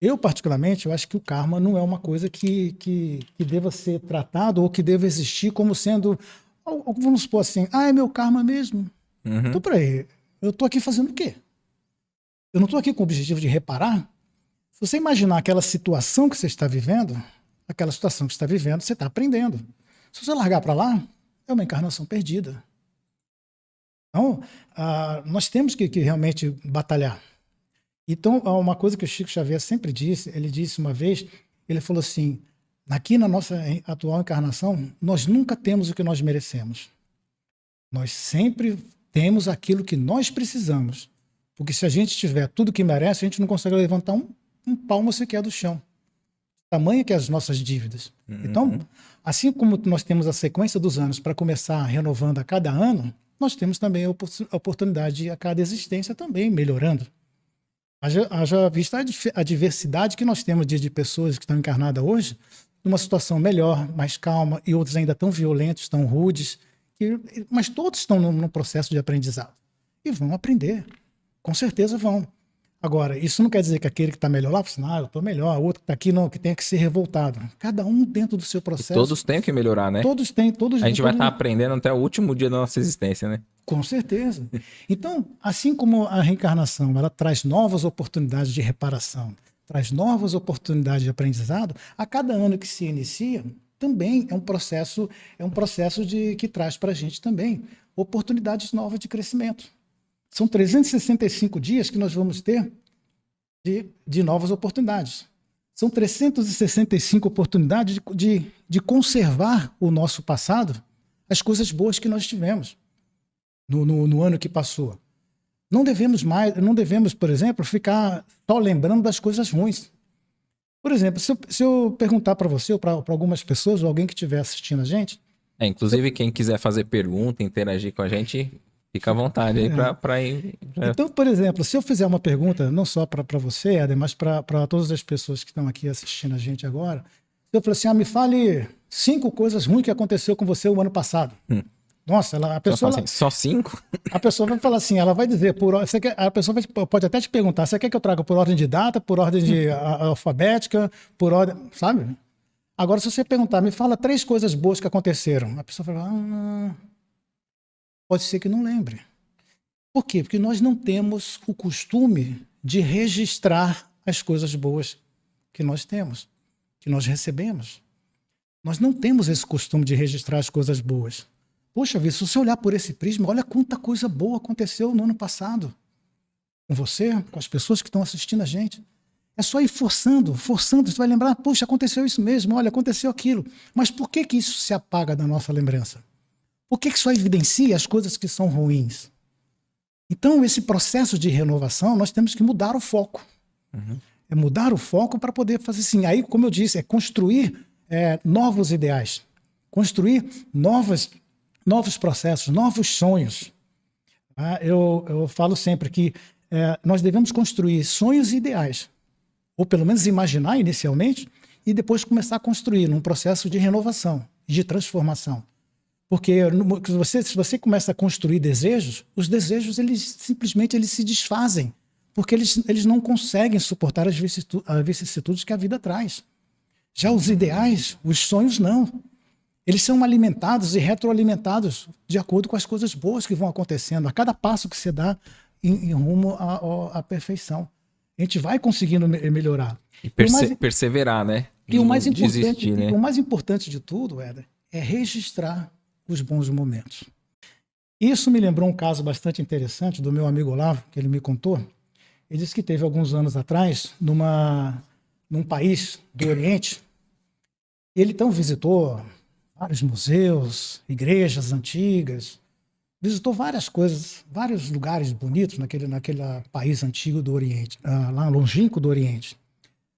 Eu, particularmente, eu acho que o karma não é uma coisa que deva ser tratado ou que deva existir como sendo... Vamos supor assim, é meu karma mesmo. Então, peraí, eu tô aqui fazendo o quê? Eu não tô aqui com o objetivo de reparar? Se você imaginar aquela situação que você está vivendo, você está aprendendo. Se você largar para lá, é uma encarnação perdida. Então, nós temos que realmente batalhar. Então, uma coisa que o Chico Xavier sempre disse, ele disse uma vez, ele falou assim, aqui na nossa atual encarnação, nós nunca temos o que nós merecemos. Nós sempre temos aquilo que nós precisamos. Porque se a gente tiver tudo que merece, a gente não consegue levantar um palmo sequer do chão. Tamanho que é as nossas dívidas. Então, assim como nós temos a sequência dos anos para começar renovando a cada ano, nós temos também a oportunidade a cada existência também melhorando. Haja vista a diversidade que nós temos de pessoas que estão encarnadas hoje, numa situação melhor, mais calma, e outros ainda tão violentos, tão rudes, mas todos estão no processo de aprendizado. E vão aprender. Com certeza vão. Agora, isso não quer dizer que aquele que está melhor lá, assim, eu estou melhor, o outro que está aqui não, que tem que ser revoltado. Cada um dentro do seu processo. E todos têm que melhorar, né? Todos têm. A gente vai estar aprendendo até o último dia da nossa existência, né? Com certeza. Então, assim como a reencarnação, ela traz novas oportunidades de reparação, traz novas oportunidades de aprendizado, a cada ano que se inicia, também é um processo que traz para a gente também oportunidades novas de crescimento. São 365 dias que nós vamos ter de novas oportunidades. São 365 oportunidades de conservar o nosso passado, as coisas boas que nós tivemos no ano que passou. Não devemos, por exemplo, ficar só lembrando das coisas ruins. Por exemplo, se eu perguntar para você ou para algumas pessoas, ou alguém que estiver assistindo a gente... inclusive, quem quiser fazer pergunta, interagir com a gente... Fica à vontade aí para ir. Então, por exemplo, se eu fizer uma pergunta, não só para você, Éder, mas para todas as pessoas que estão aqui assistindo a gente agora, se eu falar assim, me fale 5 coisas ruins que aconteceu com você o ano passado. Nossa, a pessoa... Só 5? A pessoa vai falar assim, ela vai dizer, a pessoa pode até te perguntar, você quer que eu traga por ordem de data, por ordem alfabética, por ordem, sabe? Agora, se você perguntar, me fala 3 coisas boas que aconteceram, a pessoa vai falar, pode ser que não lembre. Por quê? Porque nós não temos o costume de registrar as coisas boas que nós temos, que nós recebemos. Nós não temos esse costume de registrar as coisas boas. Poxa vida, se você olhar por esse prisma, olha quanta coisa boa aconteceu no ano passado. Com você, com as pessoas que estão assistindo a gente. É só ir forçando, você vai lembrar, poxa, aconteceu isso mesmo, olha, aconteceu aquilo. Mas por que isso se apaga da nossa lembrança? Por que só evidencia as coisas que são ruins? Então, esse processo de renovação, nós temos que mudar o foco. É mudar o foco para poder fazer assim. Aí, como eu disse, é construir novos ideais. Construir novos processos, novos sonhos. Eu falo sempre que nós devemos construir sonhos e ideais. ou pelo menos imaginar inicialmente, e depois começar a construir num processo de renovação, de transformação. Porque se você começa a construir desejos, os desejos simplesmente eles se desfazem, porque eles não conseguem suportar as vicissitudes que a vida traz. Já os ideais, os sonhos, não. Eles são alimentados e retroalimentados de acordo com as coisas boas que vão acontecendo, a cada passo que você dá em rumo à perfeição. A gente vai conseguindo melhorar. E perseverar, né? E o mais importante, desistir, né? o mais importante de tudo, Éder, é registrar os bons momentos. Isso me lembrou um caso bastante interessante do meu amigo Olavo, que ele me contou. Ele disse que teve alguns anos atrás, num país do Oriente, ele então visitou vários museus, igrejas antigas, visitou várias coisas, vários lugares bonitos naquele país antigo do Oriente, lá longínquo do Oriente.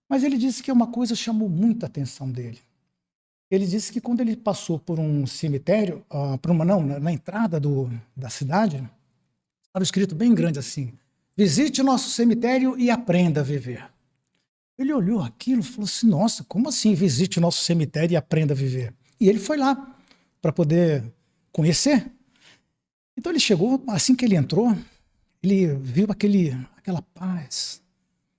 Mas ele disse que uma coisa chamou muita atenção dele. Ele disse que quando ele passou por um cemitério, na entrada da cidade, estava escrito bem grande assim: visite nosso cemitério e aprenda a viver. Ele olhou aquilo e falou assim: nossa, como assim visite o nosso cemitério e aprenda a viver? E ele foi lá para poder conhecer. Então ele chegou, assim que ele entrou, ele viu aquela paz,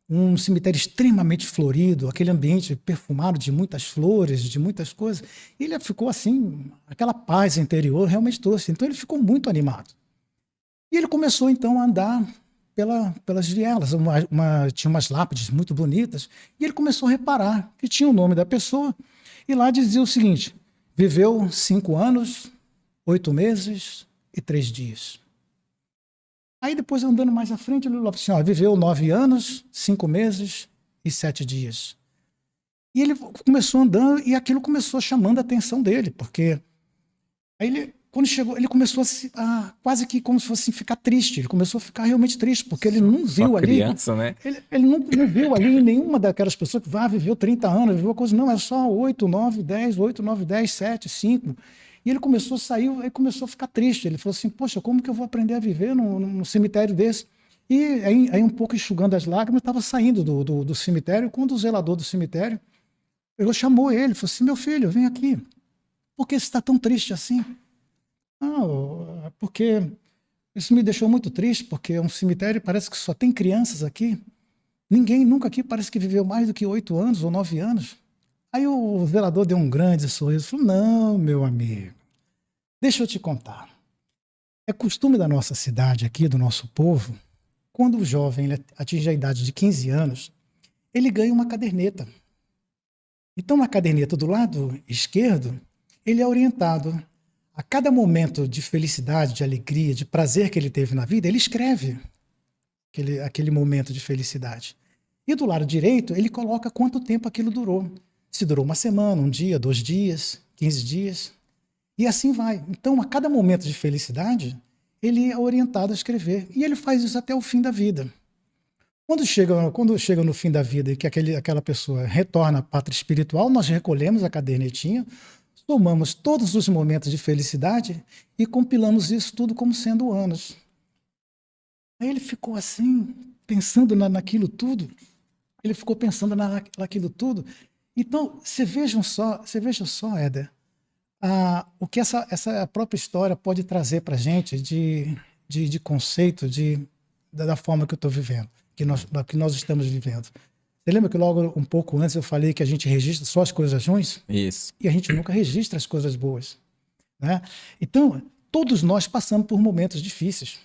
um cemitério extremamente florido, aquele ambiente perfumado de muitas flores, de muitas coisas. E ele ficou assim, aquela paz interior realmente trouxe. Então ele ficou muito animado. E ele começou então a andar pelas vielas, tinha umas lápides muito bonitas, e ele começou a reparar que tinha o nome da pessoa, e lá dizia o seguinte: viveu 5 anos, 8 meses e 3 dias. Aí depois, andando mais à frente, ele falou assim: viveu 9 anos, 5 meses e 7 dias. E ele começou andando, e aquilo começou chamando a atenção dele, porque aí quando chegou, ele começou a quase que como se fosse ficar triste. Ele começou a ficar realmente triste, porque ele não viu ali. Criança, né? Ele não viu ali nenhuma daquelas pessoas que viveu 30 anos, viveu coisa. Não, é só 8, 9, 10, 8, 9, 10, 7, 5. E ele começou a sair, aí começou a ficar triste. Ele falou assim: poxa, como que eu vou aprender a viver num cemitério desse? E aí um pouco enxugando as lágrimas, estava saindo do cemitério, quando o zelador do cemitério chamou ele, falou assim: meu filho, vem aqui. Por que você está tão triste assim? Porque isso me deixou muito triste, porque é um cemitério, parece que só tem crianças aqui. Ninguém nunca aqui parece que viveu mais do que 8 anos ou 9 anos. Aí o zelador deu um grande sorriso e falou: não, meu amigo, deixa eu te contar. É costume da nossa cidade aqui, do nosso povo, quando o jovem atinge a idade de 15 anos, ele ganha uma caderneta. Então, na caderneta do lado esquerdo, ele é orientado. A cada momento de felicidade, de alegria, de prazer que ele teve na vida, ele escreve aquele momento de felicidade. E do lado direito, ele coloca quanto tempo aquilo durou. Se durou 1 semana, 1 dia, 2 dias, 15 dias. E assim vai. Então, a cada momento de felicidade, ele é orientado a escrever. E ele faz isso até o fim da vida. Quando chega no fim da vida e que aquela pessoa retorna à pátria espiritual, nós recolhemos a cadernetinha, somamos todos os momentos de felicidade e compilamos isso tudo como sendo anos. Aí ele ficou assim, pensando naquilo tudo. Ele ficou pensando naquilo tudo. Então, você veja só, Éder, o que essa própria história pode trazer para a gente de conceito da forma que eu estou vivendo, que nós estamos vivendo. Você lembra que logo um pouco antes eu falei que a gente registra só as coisas ruins? Isso. E a gente nunca registra as coisas boas, né? Então, todos nós passamos por momentos difíceis,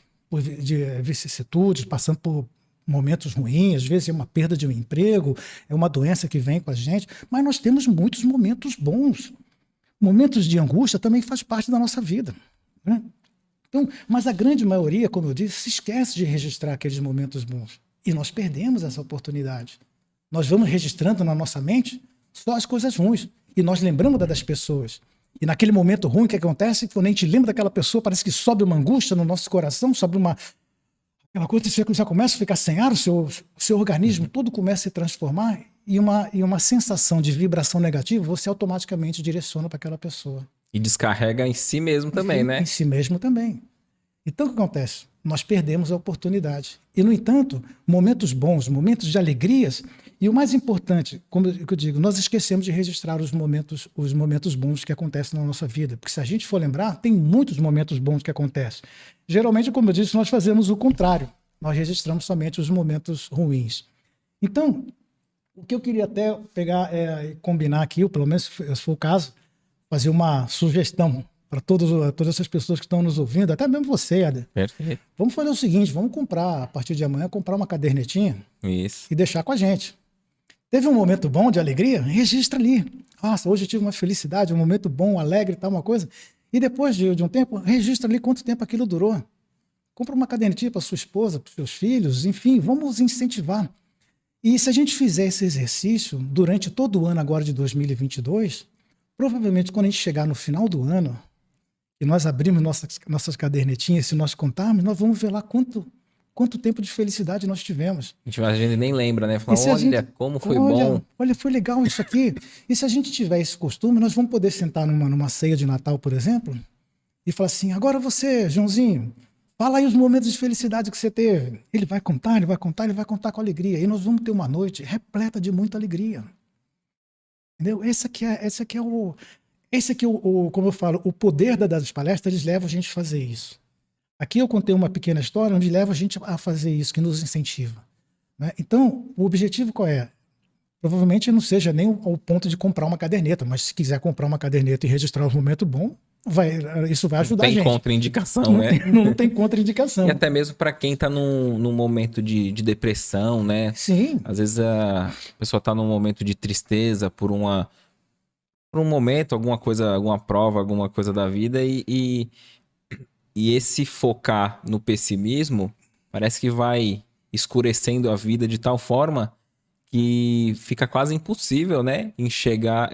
de vicissitudes, passando por momentos ruins, às vezes é uma perda de um emprego, é uma doença que vem com a gente, mas nós temos muitos momentos bons. Momentos de angústia também faz parte da nossa vida, né? Então, mas a grande maioria, como eu disse, se esquece de registrar aqueles momentos bons. E nós perdemos essa oportunidade. Nós vamos registrando na nossa mente só as coisas ruins. E nós lembramos das pessoas. E naquele momento ruim, o que acontece? Quando a gente lembra daquela pessoa, parece que sobe uma angústia no nosso coração, sobe aquela coisa que você já começa a ficar sem ar, o seu organismo todo começa a se transformar, e uma sensação de vibração negativa, você automaticamente direciona para aquela pessoa. E descarrega em si mesmo também, né? Em si mesmo também. Então, o que acontece? Nós perdemos a oportunidade. E, no entanto, momentos bons, momentos de alegrias, E o mais importante, como eu digo, nós esquecemos de registrar os momentos bons que acontecem na nossa vida. Porque se a gente for lembrar, tem muitos momentos bons que acontecem. Geralmente, como eu disse, nós fazemos o contrário. Nós registramos somente os momentos ruins. Então, o que eu queria até pegar e combinar aqui, ou pelo menos se for o caso, fazer uma sugestão para todas essas pessoas que estão nos ouvindo, até mesmo você, Éder. Perfeito. Vamos fazer o seguinte, vamos comprar, a partir de amanhã, comprar uma cadernetinha Isso. e deixar com a gente. Teve um momento bom de alegria? Registra ali. Nossa, hoje eu tive uma felicidade, um momento bom, alegre, tal, uma coisa. E depois de um tempo, registra ali quanto tempo aquilo durou. Compra uma cadernetinha para sua esposa, para os seus filhos, enfim, vamos incentivar. E se a gente fizer esse exercício durante todo o ano agora de 2022, provavelmente quando a gente chegar no final do ano, e nós abrimos nossas cadernetinhas, se nós contarmos, nós vamos ver lá quanto tempo de felicidade nós tivemos. A gente nem lembra, né? Fala, como foi olha, bom. Olha, foi legal isso aqui. E se a gente tiver esse costume, nós vamos poder sentar numa ceia de Natal, por exemplo, e falar assim, agora você, Joãozinho, fala aí os momentos de felicidade que você teve. Ele vai contar com alegria. E nós vamos ter uma noite repleta de muita alegria. Entendeu? Esse aqui é como eu falo, o poder das palestras, eles levam a gente a fazer isso. Aqui eu contei uma pequena história onde leva a gente a fazer isso, que nos incentiva. Né? Então, o objetivo qual é? Provavelmente não seja nem o ponto de comprar uma caderneta, mas se quiser comprar uma caderneta e registrar um momento bom, isso vai ajudar a gente. Não tem contraindicação, né? Não tem contraindicação. E até mesmo para quem está num momento de depressão, né? Sim. Às vezes a pessoa está num momento de tristeza por um momento, alguma coisa, alguma prova, alguma coisa da vida e esse focar no pessimismo parece que vai escurecendo a vida de tal forma que fica quase impossível, né? Enxergar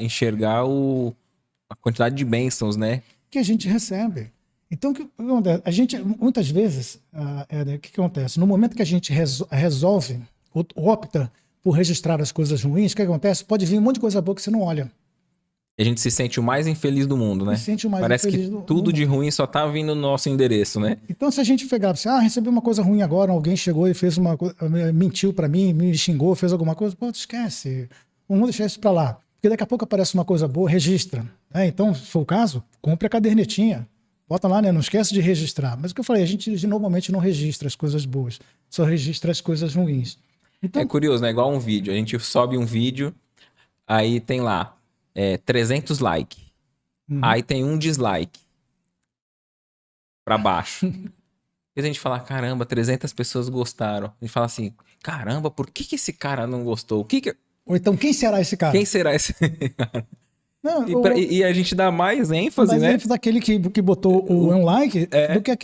a quantidade de bênçãos, né? Que a gente recebe. Então, a gente, muitas vezes, o que acontece? No momento que a gente resolve, opta por registrar as coisas ruins, o que acontece? Pode vir um monte de coisa boa que você não olha. E a gente se sente o mais infeliz do mundo, né? Parece que tudo de ruim só tá vindo no nosso endereço, né? Então, se a gente pegar assim, recebi uma coisa ruim agora, alguém chegou e fez uma coisa, mentiu para mim, me xingou, fez alguma coisa, pô, esquece. Vamos deixar isso para lá. Porque daqui a pouco aparece uma coisa boa, registra. Então, se for o caso, compre a cadernetinha. Bota lá, né? Não esquece de registrar. Mas o que eu falei, a gente normalmente não registra as coisas boas, só registra as coisas ruins. Então, é curioso, né? Igual um vídeo. A gente sobe um vídeo, aí tem lá 300 likes. Aí tem um dislike. Pra baixo. E a gente fala, caramba, 300 pessoas gostaram. A gente fala assim, caramba, por que esse cara não gostou? Ou então, quem será esse cara? Quem será esse cara? Não, e a gente dá mais ênfase, né? Mais ênfase daquele que botou o like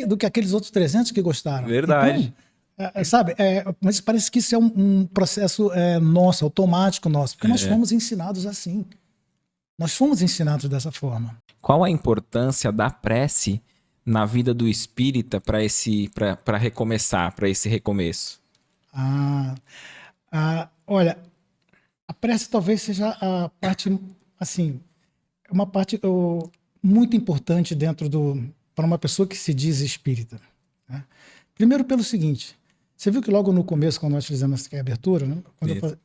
do que aqueles outros 300 que gostaram. Verdade. Então, sabe, mas parece que isso é um processo nosso, automático nosso, porque nós fomos ensinados assim. Nós fomos ensinados dessa forma. Qual a importância da prece na vida do espírita para recomeçar, para esse recomeço? Olha, a prece talvez seja a parte, assim, uma parte muito importante para uma pessoa que se diz espírita. Né? Primeiro pelo seguinte, você viu que logo no começo, quando nós fizemos essa abertura, né?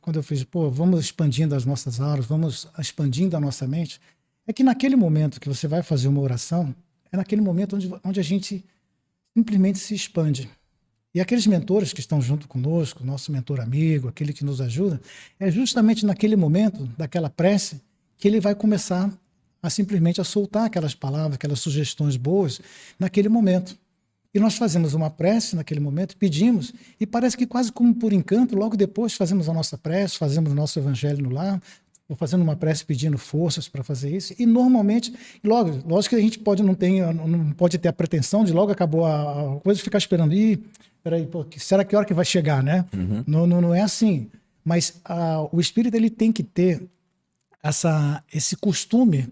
Quando eu fiz, vamos expandindo as nossas aulas, vamos expandindo a nossa mente, é que naquele momento que você vai fazer uma oração, é naquele momento onde a gente simplesmente se expande. E aqueles mentores que estão junto conosco, nosso mentor amigo, aquele que nos ajuda, é justamente naquele momento, daquela prece, que ele vai começar a simplesmente soltar aquelas palavras, aquelas sugestões boas, naquele momento. E nós fazemos uma prece naquele momento, pedimos, e parece que quase como por encanto, logo depois fazemos a nossa prece, fazemos o nosso evangelho no lar, ou fazendo uma prece pedindo forças para fazer isso, e normalmente, lógico que a gente não pode ter a pretensão de logo acabou a coisa, ficar esperando, peraí, será que hora que vai chegar, né? Uhum. Não é assim, mas o espírito ele tem que ter esse costume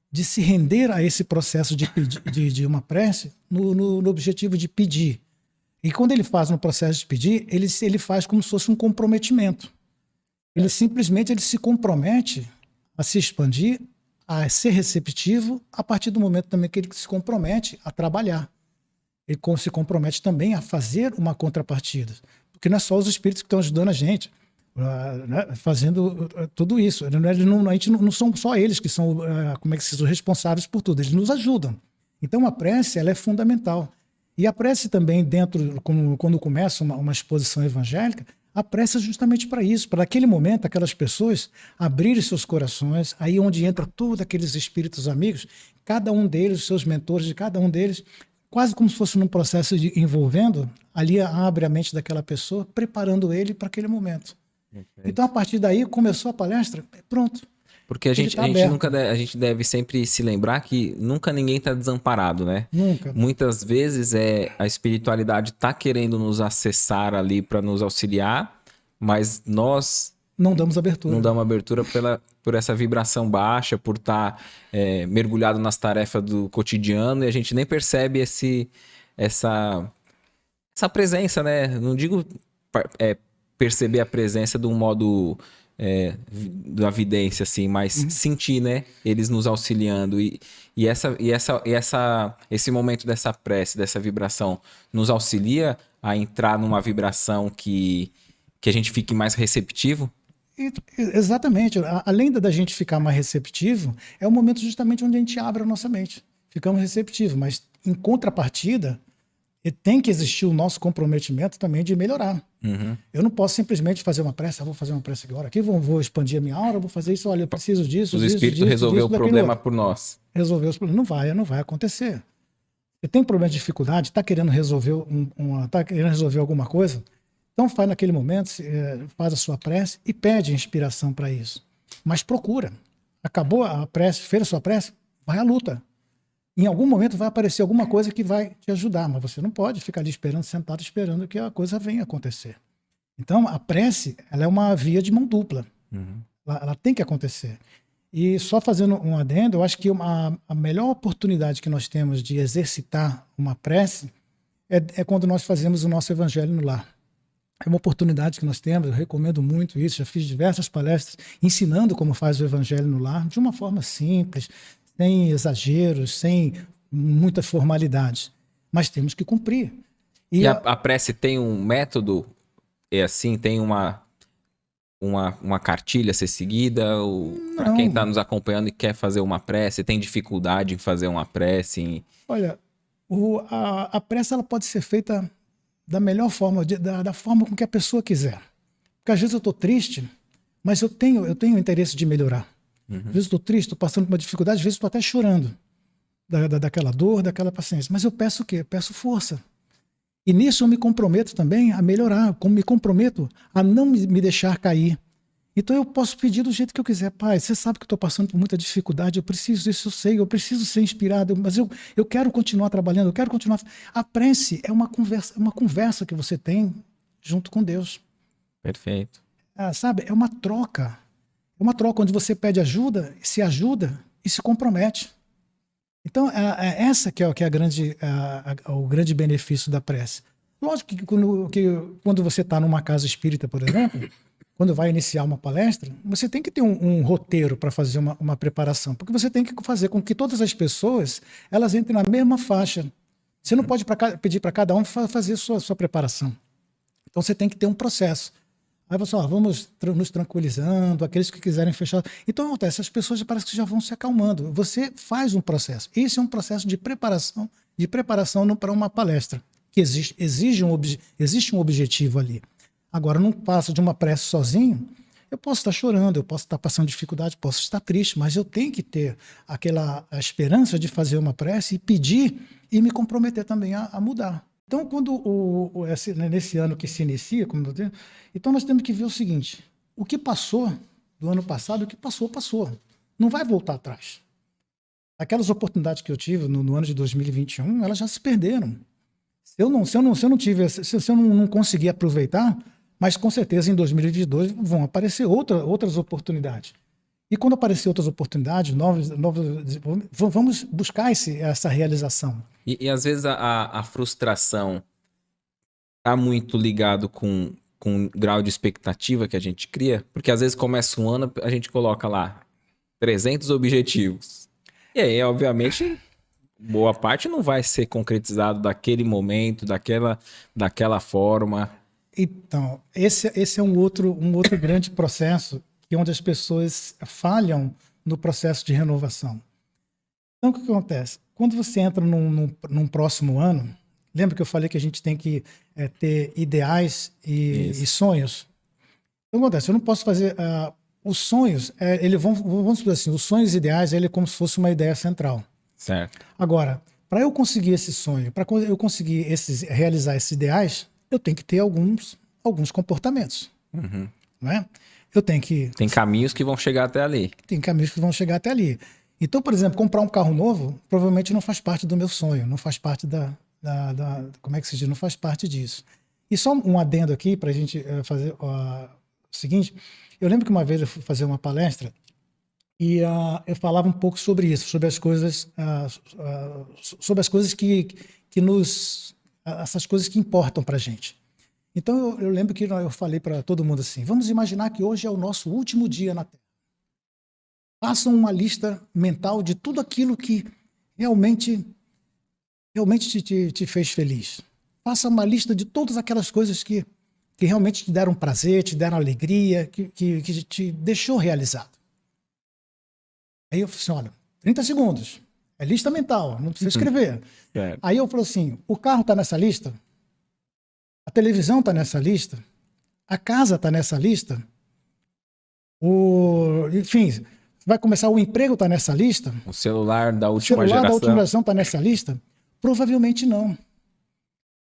de se render a esse processo de uma prece no objetivo de pedir. E quando ele faz no processo de pedir, ele faz como se fosse um comprometimento. Ele simplesmente se compromete a se expandir, a ser receptivo, a partir do momento também que ele se compromete a trabalhar. Ele se compromete também a fazer uma contrapartida. Porque não é só os espíritos que estão ajudando a gente. né, fazendo tudo isso. A gente não são só eles que são, como é que se diz, os responsáveis por tudo, eles nos ajudam. Então a prece, ela é fundamental. E a prece também dentro, quando começa uma exposição evangélica, a prece é justamente para isso, para aquele momento, aquelas pessoas abrirem seus corações, aí onde entra todos aqueles espíritos amigos, cada um deles, os seus mentores de cada um deles, quase como se fosse num processo de envolvendo, ali abre a mente daquela pessoa, preparando ele para aquele momento. Então, a partir daí, começou a palestra, pronto. Porque a gente nunca a gente deve sempre se lembrar que nunca ninguém está desamparado, né? Nunca. Muitas vezes a espiritualidade está querendo nos acessar ali para nos auxiliar, mas nós não damos abertura. Não damos abertura por essa vibração baixa, por estar mergulhado nas tarefas do cotidiano e a gente nem percebe essa presença, né? Não digo perceber a presença de um modo da vidência, assim, mas sentir, né? Eles nos auxiliando e esse momento dessa prece, dessa vibração, nos auxilia a entrar numa vibração que a gente fique mais receptivo? Exatamente. Além da gente ficar mais receptivo, é o momento justamente onde a gente abre a nossa mente. Ficamos receptivos, mas em contrapartida, tem que existir o nosso comprometimento também de melhorar. Uhum. Eu não posso simplesmente fazer uma prece, vou fazer uma prece agora aqui, vou expandir a minha aura, vou fazer isso, olha, eu preciso disso, os espíritos resolver o problema por nós. Resolver os problemas. Não vai acontecer. Você tem problema de dificuldade, está querendo resolver alguma coisa, então faz naquele momento, faz a sua prece e pede inspiração para isso. Mas procura. Acabou a prece, fez a sua prece, vai à luta. Em algum momento vai aparecer alguma coisa que vai te ajudar, mas você não pode ficar ali sentado esperando que a coisa venha acontecer. Então, a prece, ela é uma via de mão dupla. Uhum. Ela tem que acontecer. E só fazendo um adendo, eu acho que a melhor oportunidade que nós temos de exercitar uma prece é quando nós fazemos o nosso evangelho no lar. É uma oportunidade que nós temos, eu recomendo muito isso, já fiz diversas palestras ensinando como faz o evangelho no lar, de uma forma simples, sem exageros, sem muita formalidade. Mas temos que cumprir. E a prece tem um método? É assim, tem uma cartilha a ser seguida? Para quem está nos acompanhando e quer fazer uma prece, tem dificuldade em fazer uma prece? Olha, a prece ela pode ser feita da melhor forma, da forma com que a pessoa quiser. Porque às vezes eu estou triste, mas eu tenho interesse de melhorar. Às vezes estou triste, estou passando por uma dificuldade, às vezes estou até chorando daquela dor, daquela paciência. Mas eu peço o quê? Eu peço força. E nisso eu me comprometo também a melhorar, como me comprometo a não me deixar cair. Então eu posso pedir do jeito que eu quiser. Pai, você sabe que eu estou passando por muita dificuldade, eu preciso disso, eu sei, eu preciso ser inspirado, mas eu quero continuar trabalhando, eu quero continuar. A prece é uma conversa que você tem junto com Deus. Perfeito. Sabe, é uma troca. É uma troca onde você pede ajuda, se ajuda e se compromete. Então, essa que é o grande benefício da prece. Lógico que quando você está numa casa espírita, por exemplo, quando vai iniciar uma palestra, você tem que ter um roteiro para fazer uma preparação, porque você tem que fazer com que todas as pessoas elas entrem na mesma faixa. Você não pode pedir para cada um fazer sua preparação. Então, você tem que ter um processo. Aí você, vamos nos tranquilizando, aqueles que quiserem fechar. Então, acontece, as pessoas parece que já vão se acalmando. Você faz um processo. Esse é um processo de preparação para uma palestra, que existe um objetivo ali. Agora, não passa de uma prece sozinho. Eu posso estar chorando, eu posso estar passando dificuldade, posso estar triste, mas eu tenho que ter a esperança de fazer uma prece e pedir e me comprometer também a mudar. Então, nesse ano que se inicia, então nós temos que ver o seguinte: o que passou do ano passado, o que passou, passou. Não vai voltar atrás. Aquelas oportunidades que eu tive no ano de 2021, elas já se perderam. Se eu não conseguir aproveitar, mas com certeza em 2022 vão aparecer outras oportunidades. E quando aparecer outras oportunidades, vamos buscar essa realização. E às vezes a frustração está muito ligado com o grau de expectativa que a gente cria, porque às vezes começa um ano, a gente coloca lá 300 objetivos. E aí, obviamente, boa parte não vai ser concretizado daquele momento, daquela forma. Então, esse é um outro grande processo que é onde as pessoas falham no processo de renovação. Então, o que acontece? Quando você entra num próximo ano, lembra que eu falei que a gente tem que ter ideais e sonhos? Então, o que acontece? Eu não posso fazer... os sonhos, vamos dizer assim, os sonhos ideais, ele é como se fosse uma ideia central. Certo. Agora, para eu conseguir esse sonho, para eu conseguir realizar esses ideais, eu tenho que ter alguns comportamentos. Uhum. Não é? Eu tenho que... Tem caminhos que vão chegar até ali. Tem caminhos que vão chegar até ali. Então, por exemplo, comprar um carro novo provavelmente não faz parte do meu sonho, não faz parte como é que se diz? Não faz parte disso. E só um adendo aqui para a gente fazer o seguinte. Eu lembro que uma vez eu fui fazer uma palestra e eu falava um pouco sobre isso, sobre as coisas, essas coisas que importam para a gente. Então, eu lembro que eu falei para todo mundo assim, vamos imaginar que hoje é o nosso último dia na Terra. Façam uma lista mental de tudo aquilo que realmente te fez feliz. Faça uma lista de todas aquelas coisas que realmente te deram prazer, te deram alegria, que te deixou realizado. Aí eu falei assim, olha, 30 segundos, é lista mental, não precisa escrever. Aí eu falei assim, o carro está nessa lista? A televisão está nessa lista? A casa está nessa lista? Enfim, vai começar o emprego está nessa lista? O celular da última geração. O celular da última geração está nessa lista? Provavelmente não.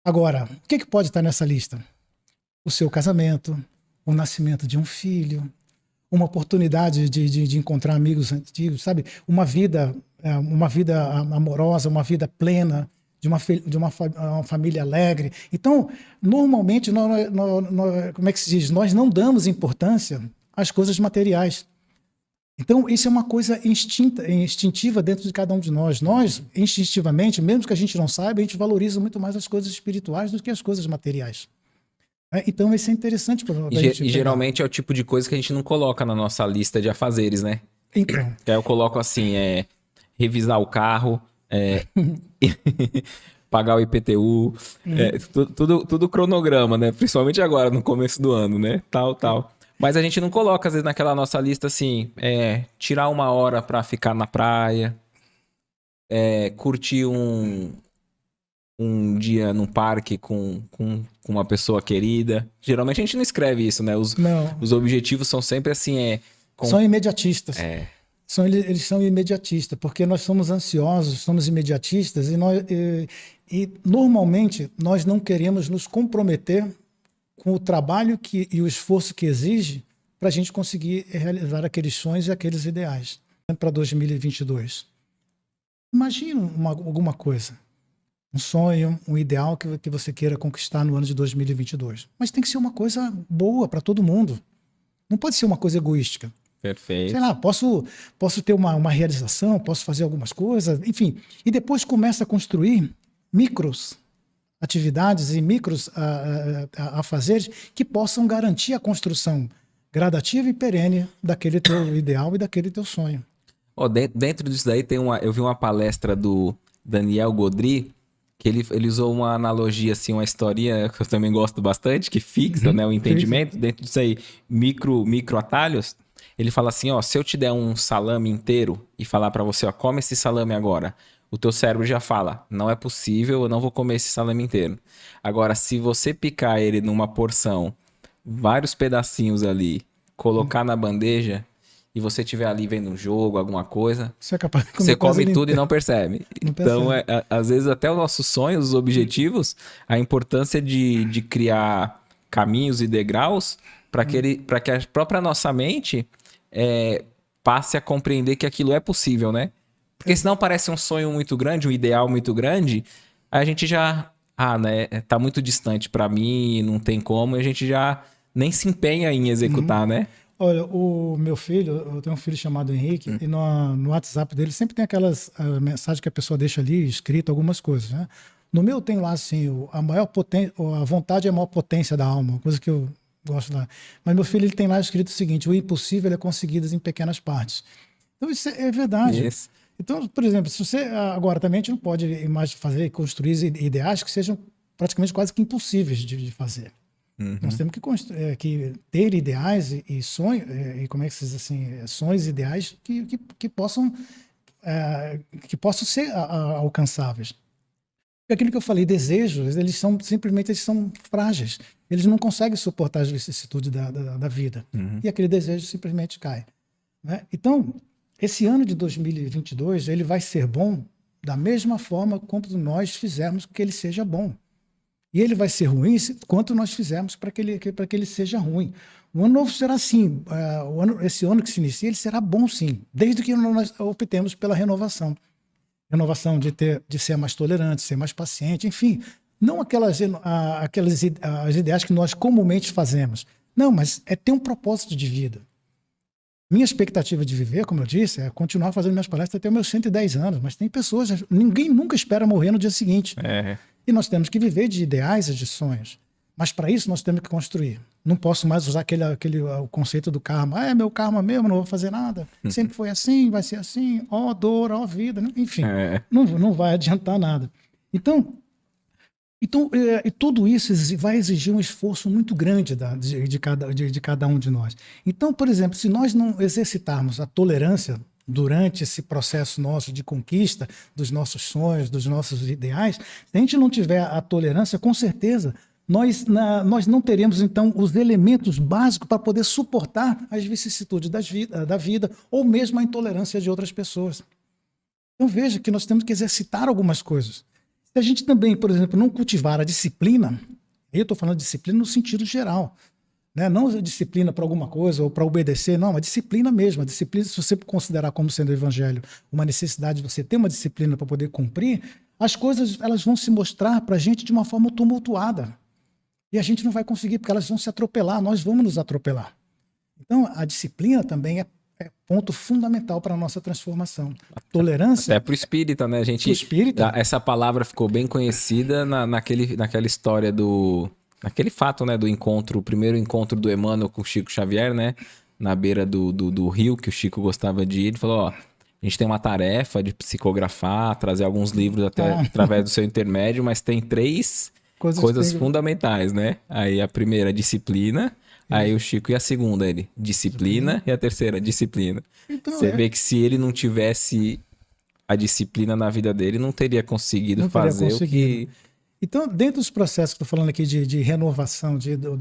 Agora, o que pode estar nessa lista? O seu casamento, o nascimento de um filho, uma oportunidade de encontrar amigos antigos, sabe? Uma vida amorosa, uma vida plena, de uma família alegre. Então, normalmente, como é que se diz? Nós não damos importância às coisas materiais. Então, isso é uma coisa instintiva dentro de cada um de nós. Nós, instintivamente, mesmo que a gente não saiba, a gente valoriza muito mais as coisas espirituais do que as coisas materiais. Então, isso é interessante para a gente. E geralmente é o tipo de coisa que a gente não coloca na nossa lista de afazeres, né? Então. Eu coloco assim, revisar o carro, pagar o IPTU, tudo cronograma, né? Principalmente agora, no começo do ano, né? Tal. Mas a gente não coloca, às vezes, naquela nossa lista assim, tirar uma hora pra ficar na praia, curtir um dia num parque com uma pessoa querida. Geralmente a gente não escreve isso, né? Os objetivos são sempre assim, São imediatistas. Eles são imediatistas, porque nós somos ansiosos, somos imediatistas e normalmente nós não queremos nos comprometer com o trabalho e o esforço que exige para a gente conseguir realizar aqueles sonhos e aqueles ideais. Para 2022. Imagina alguma coisa, um sonho, um ideal que você queira conquistar no ano de 2022. Mas tem que ser uma coisa boa para todo mundo. Não pode ser uma coisa egoística. Perfeito. Sei lá, posso ter uma realização, posso fazer algumas coisas, enfim. E depois começa a construir micros atividades e micros afazeres que possam garantir a construção gradativa e perene daquele teu ideal e daquele teu sonho. Dentro disso daí eu vi uma palestra do Daniel Godry, que ele usou uma analogia, assim, uma historinha que eu também gosto bastante, que fixa, né, o entendimento. Dentro disso aí, micro atalhos. Ele fala assim, se eu te der um salame inteiro e falar pra você, come esse salame agora, o teu cérebro já fala, não é possível, eu não vou comer esse salame inteiro. Agora, se você picar ele numa porção, vários pedacinhos ali, colocar na bandeja, e você estiver ali vendo um jogo, alguma coisa, você é capaz de comer você come tudo e não percebe. Então, às vezes, até os nossos sonhos, os objetivos, a importância de criar caminhos e degraus para que a própria nossa mente passe a compreender que aquilo é possível, né? Porque senão parece um sonho muito grande, um ideal muito grande, a gente já, né, tá muito distante para mim, não tem como, e a gente já nem se empenha em executar, né? Olha, o meu filho, eu tenho um filho chamado Henrique, e no WhatsApp dele sempre tem aquelas mensagens que a pessoa deixa ali, escrito algumas coisas, né? No meu tem lá assim, a vontade é a maior potência da alma, coisa que eu gosto lá. Mas meu filho, ele tem lá escrito o seguinte, o impossível é conseguido em pequenas partes. Então isso é verdade. Isso. Então, por exemplo, se você agora também a gente não pode construir ideais que sejam praticamente quase que impossíveis de fazer. Nós temos que ter ideais e sonhos, e como é que se diz assim, sonhos ideais que possam ser alcançáveis. Aquilo que eu falei, desejos, eles são frágeis. Eles não conseguem suportar as vicissitudes da vida. E aquele desejo simplesmente cai. Né? Então, esse ano de 2022, ele vai ser bom da mesma forma como nós fizermos que ele seja bom. E ele vai ser ruim quanto nós fizermos para que ele seja ruim. O ano novo será assim. Esse ano que se inicia, ele será bom sim, desde que nós optemos pela renovação. Renovação de ser mais tolerante, ser mais paciente, enfim. Não aquelas as ideias que nós comumente fazemos. Não, mas é ter um propósito de vida. Minha expectativa de viver, como eu disse, é continuar fazendo minhas palestras até os meus 110 anos. Mas tem pessoas, ninguém nunca espera morrer no dia seguinte. E nós temos que viver de ideais e de sonhos. Mas para isso nós temos que construir. Não posso mais usar o conceito do karma. É meu karma mesmo, não vou fazer nada. Sempre foi assim, vai ser assim. Ó dor, ó vida. Enfim, não vai adiantar nada. Então, tudo isso vai exigir um esforço muito grande de cada um de nós. Então, por exemplo, se nós não exercitarmos a tolerância durante esse processo nosso de conquista dos nossos sonhos, dos nossos ideais, se a gente não tiver a tolerância, com certeza, nós não teremos, então, os elementos básicos para poder suportar as vicissitudes da vida ou mesmo a intolerância de outras pessoas. Então, veja que nós temos que exercitar algumas coisas. Se a gente também, por exemplo, não cultivar a disciplina, eu estou falando de disciplina no sentido geral, né? Não a disciplina para alguma coisa ou para obedecer, não, a disciplina mesmo. A disciplina, se você considerar como sendo o evangelho uma necessidade de você ter uma disciplina para poder cumprir, as coisas elas vão se mostrar para a gente de uma forma tumultuada. E a gente não vai conseguir, porque elas vão se atropelar, nós vamos nos atropelar. Então, a disciplina também é ponto fundamental para a nossa transformação. Tolerância... Até para o espírita, né? Essa palavra ficou bem conhecida naquela história naquele fato, né? O primeiro encontro do Emmanuel com o Chico Xavier, né? Na beira do rio, que o Chico gostava de ir. Ele falou, ó, a gente tem uma tarefa de psicografar, trazer alguns livros através do seu intermédio, mas tem 3 coisas fundamentais, né? Aí a primeira, disciplina. Aí o Chico, e a segunda, disciplina, e a terceira, disciplina. Então, você vê que se ele não tivesse a disciplina na vida dele, não teria conseguido fazer o que... Então, dentro dos processos que estou falando aqui de renovação,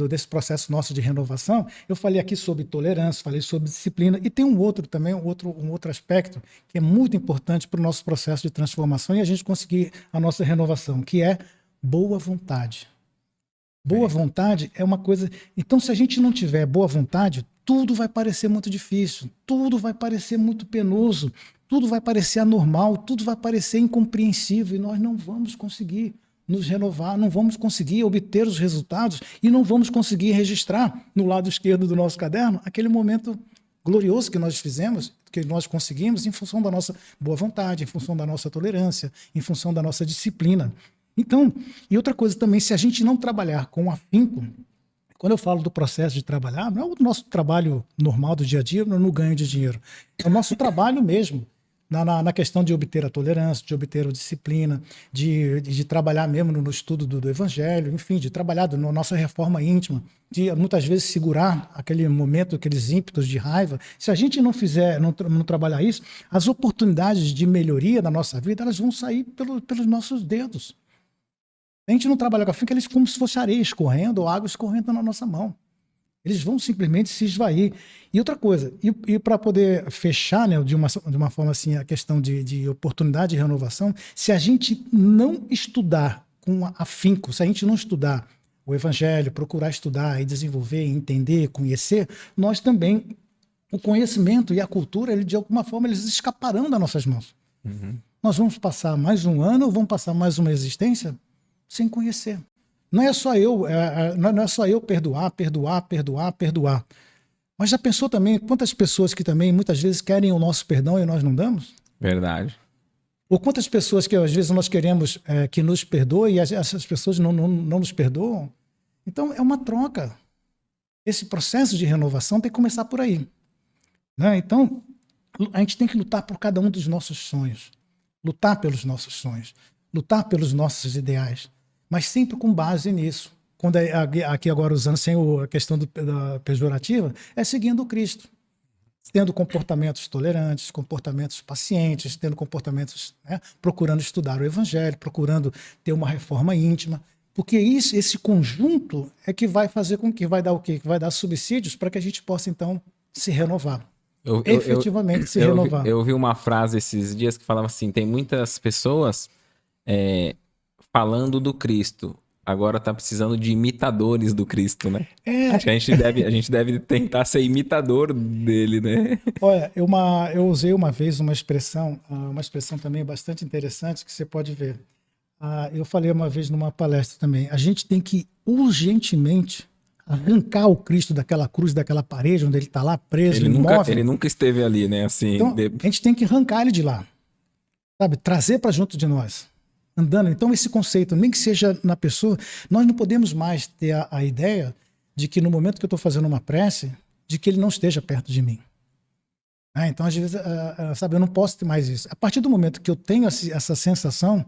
desse processo nosso de renovação, eu falei aqui sobre tolerância, falei sobre disciplina, e tem um outro aspecto que é muito importante para o nosso processo de transformação e a gente conseguir a nossa renovação, que é boa vontade. Boa vontade é uma coisa... Então, se a gente não tiver boa vontade, tudo vai parecer muito difícil, tudo vai parecer muito penoso, tudo vai parecer anormal, tudo vai parecer incompreensível e nós não vamos conseguir nos renovar, não vamos conseguir obter os resultados e não vamos conseguir registrar no lado esquerdo do nosso caderno aquele momento glorioso que nós fizemos, que nós conseguimos em função da nossa boa vontade, em função da nossa tolerância, em função da nossa disciplina. Então, e outra coisa também, se a gente não trabalhar com afinco, quando eu falo do processo de trabalhar, não é o nosso trabalho normal do dia a dia, no ganho de dinheiro, é o nosso trabalho mesmo, na questão de obter a tolerância, de obter a disciplina, de trabalhar mesmo no estudo do evangelho, enfim, de trabalhar na nossa reforma íntima, de muitas vezes segurar aquele momento, aqueles ímpetos de raiva. Se a gente não trabalhar isso, as oportunidades de melhoria na nossa vida, elas vão sair pelos nossos dedos. A gente não trabalha com afinco, eles como se fosse areia escorrendo ou água escorrendo na nossa mão. Eles vão simplesmente se esvair. E outra coisa, e para poder fechar, né, de uma forma assim, a questão de oportunidade de renovação, se a gente não estudar com afinco, se a gente não estudar o evangelho, procurar estudar e desenvolver, entender, conhecer, nós também, o conhecimento e a cultura, de alguma forma, eles escaparão das nossas mãos. Nós vamos passar mais um ano ou vamos passar mais uma existência sem conhecer. Não é só eu perdoar. Mas já pensou também quantas pessoas que também muitas vezes querem o nosso perdão e nós não damos? Verdade. Ou quantas pessoas que às vezes nós queremos que nos perdoem e essas pessoas não nos perdoam? Então é uma troca. Esse processo de renovação tem que começar por aí, né? Então a gente tem que lutar por cada um dos nossos sonhos. Lutar pelos nossos sonhos. Lutar pelos nossos ideais. Mas sempre com base nisso, quando aqui agora usando sem a questão da pejorativa, é seguindo o Cristo. Tendo comportamentos tolerantes, comportamentos pacientes, tendo comportamentos, né, procurando estudar o evangelho, procurando ter uma reforma íntima, porque esse conjunto é que vai fazer com que vai dar o quê? Que vai dar subsídios para que a gente possa, então, se renovar. Efetivamente se renovar. Eu ouvi uma frase esses dias que falava assim, tem muitas pessoas falando do Cristo, agora tá precisando de imitadores do Cristo, né? Acho que a gente deve tentar ser imitador dele, né? Olha, eu usei uma vez uma expressão também bastante interessante que você pode ver. Eu falei uma vez numa palestra também, a gente tem que urgentemente arrancar o Cristo daquela cruz, daquela parede onde ele está lá preso, ele nunca esteve ali, né? Assim, então, a gente tem que arrancar ele de lá, sabe? Trazer para junto de nós. Andando. Então, esse conceito, nem que seja na pessoa, nós não podemos mais ter a ideia de que no momento que eu estou fazendo uma prece, de que ele não esteja perto de mim. Então, às vezes, sabe, eu não posso ter mais isso. A partir do momento que eu tenho essa sensação,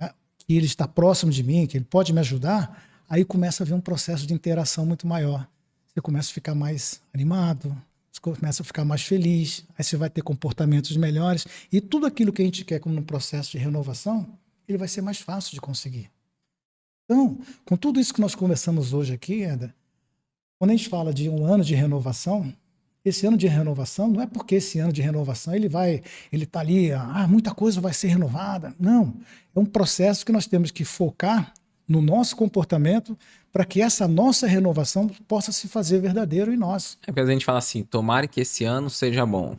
né, que ele está próximo de mim, que ele pode me ajudar, aí começa a haver um processo de interação muito maior. Você começa a ficar mais animado, você começa a ficar mais feliz, aí você vai ter comportamentos melhores, e tudo aquilo que a gente quer como no processo de renovação, ele vai ser mais fácil de conseguir. Então, com tudo isso que nós conversamos hoje aqui, Eda, quando a gente fala de um ano de renovação, esse ano de renovação não é porque esse ano de renovação ele está ali, muita coisa vai ser renovada. Não, é um processo que nós temos que focar no nosso comportamento para que essa nossa renovação possa se fazer verdadeiro em nós. É porque a gente fala assim, tomara que esse ano seja bom.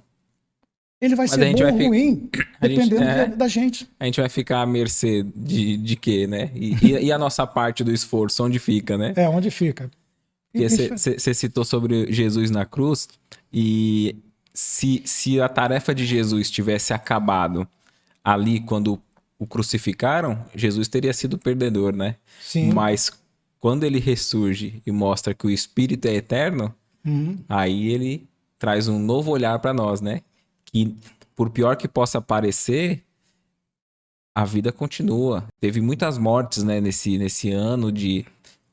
Ele vai ser bom ou ruim, dependendo da gente. A gente vai ficar à mercê de quê, né? E a nossa parte do esforço, onde fica, né? Onde fica. Porque você citou sobre Jesus na cruz, e se a tarefa de Jesus tivesse acabado ali quando o crucificaram, Jesus teria sido perdedor, né? Sim. Mas quando ele ressurge e mostra que o Espírito é eterno, aí ele traz um novo olhar para nós, né? Que, por pior que possa parecer, a vida continua. Teve muitas mortes, né, nesse ano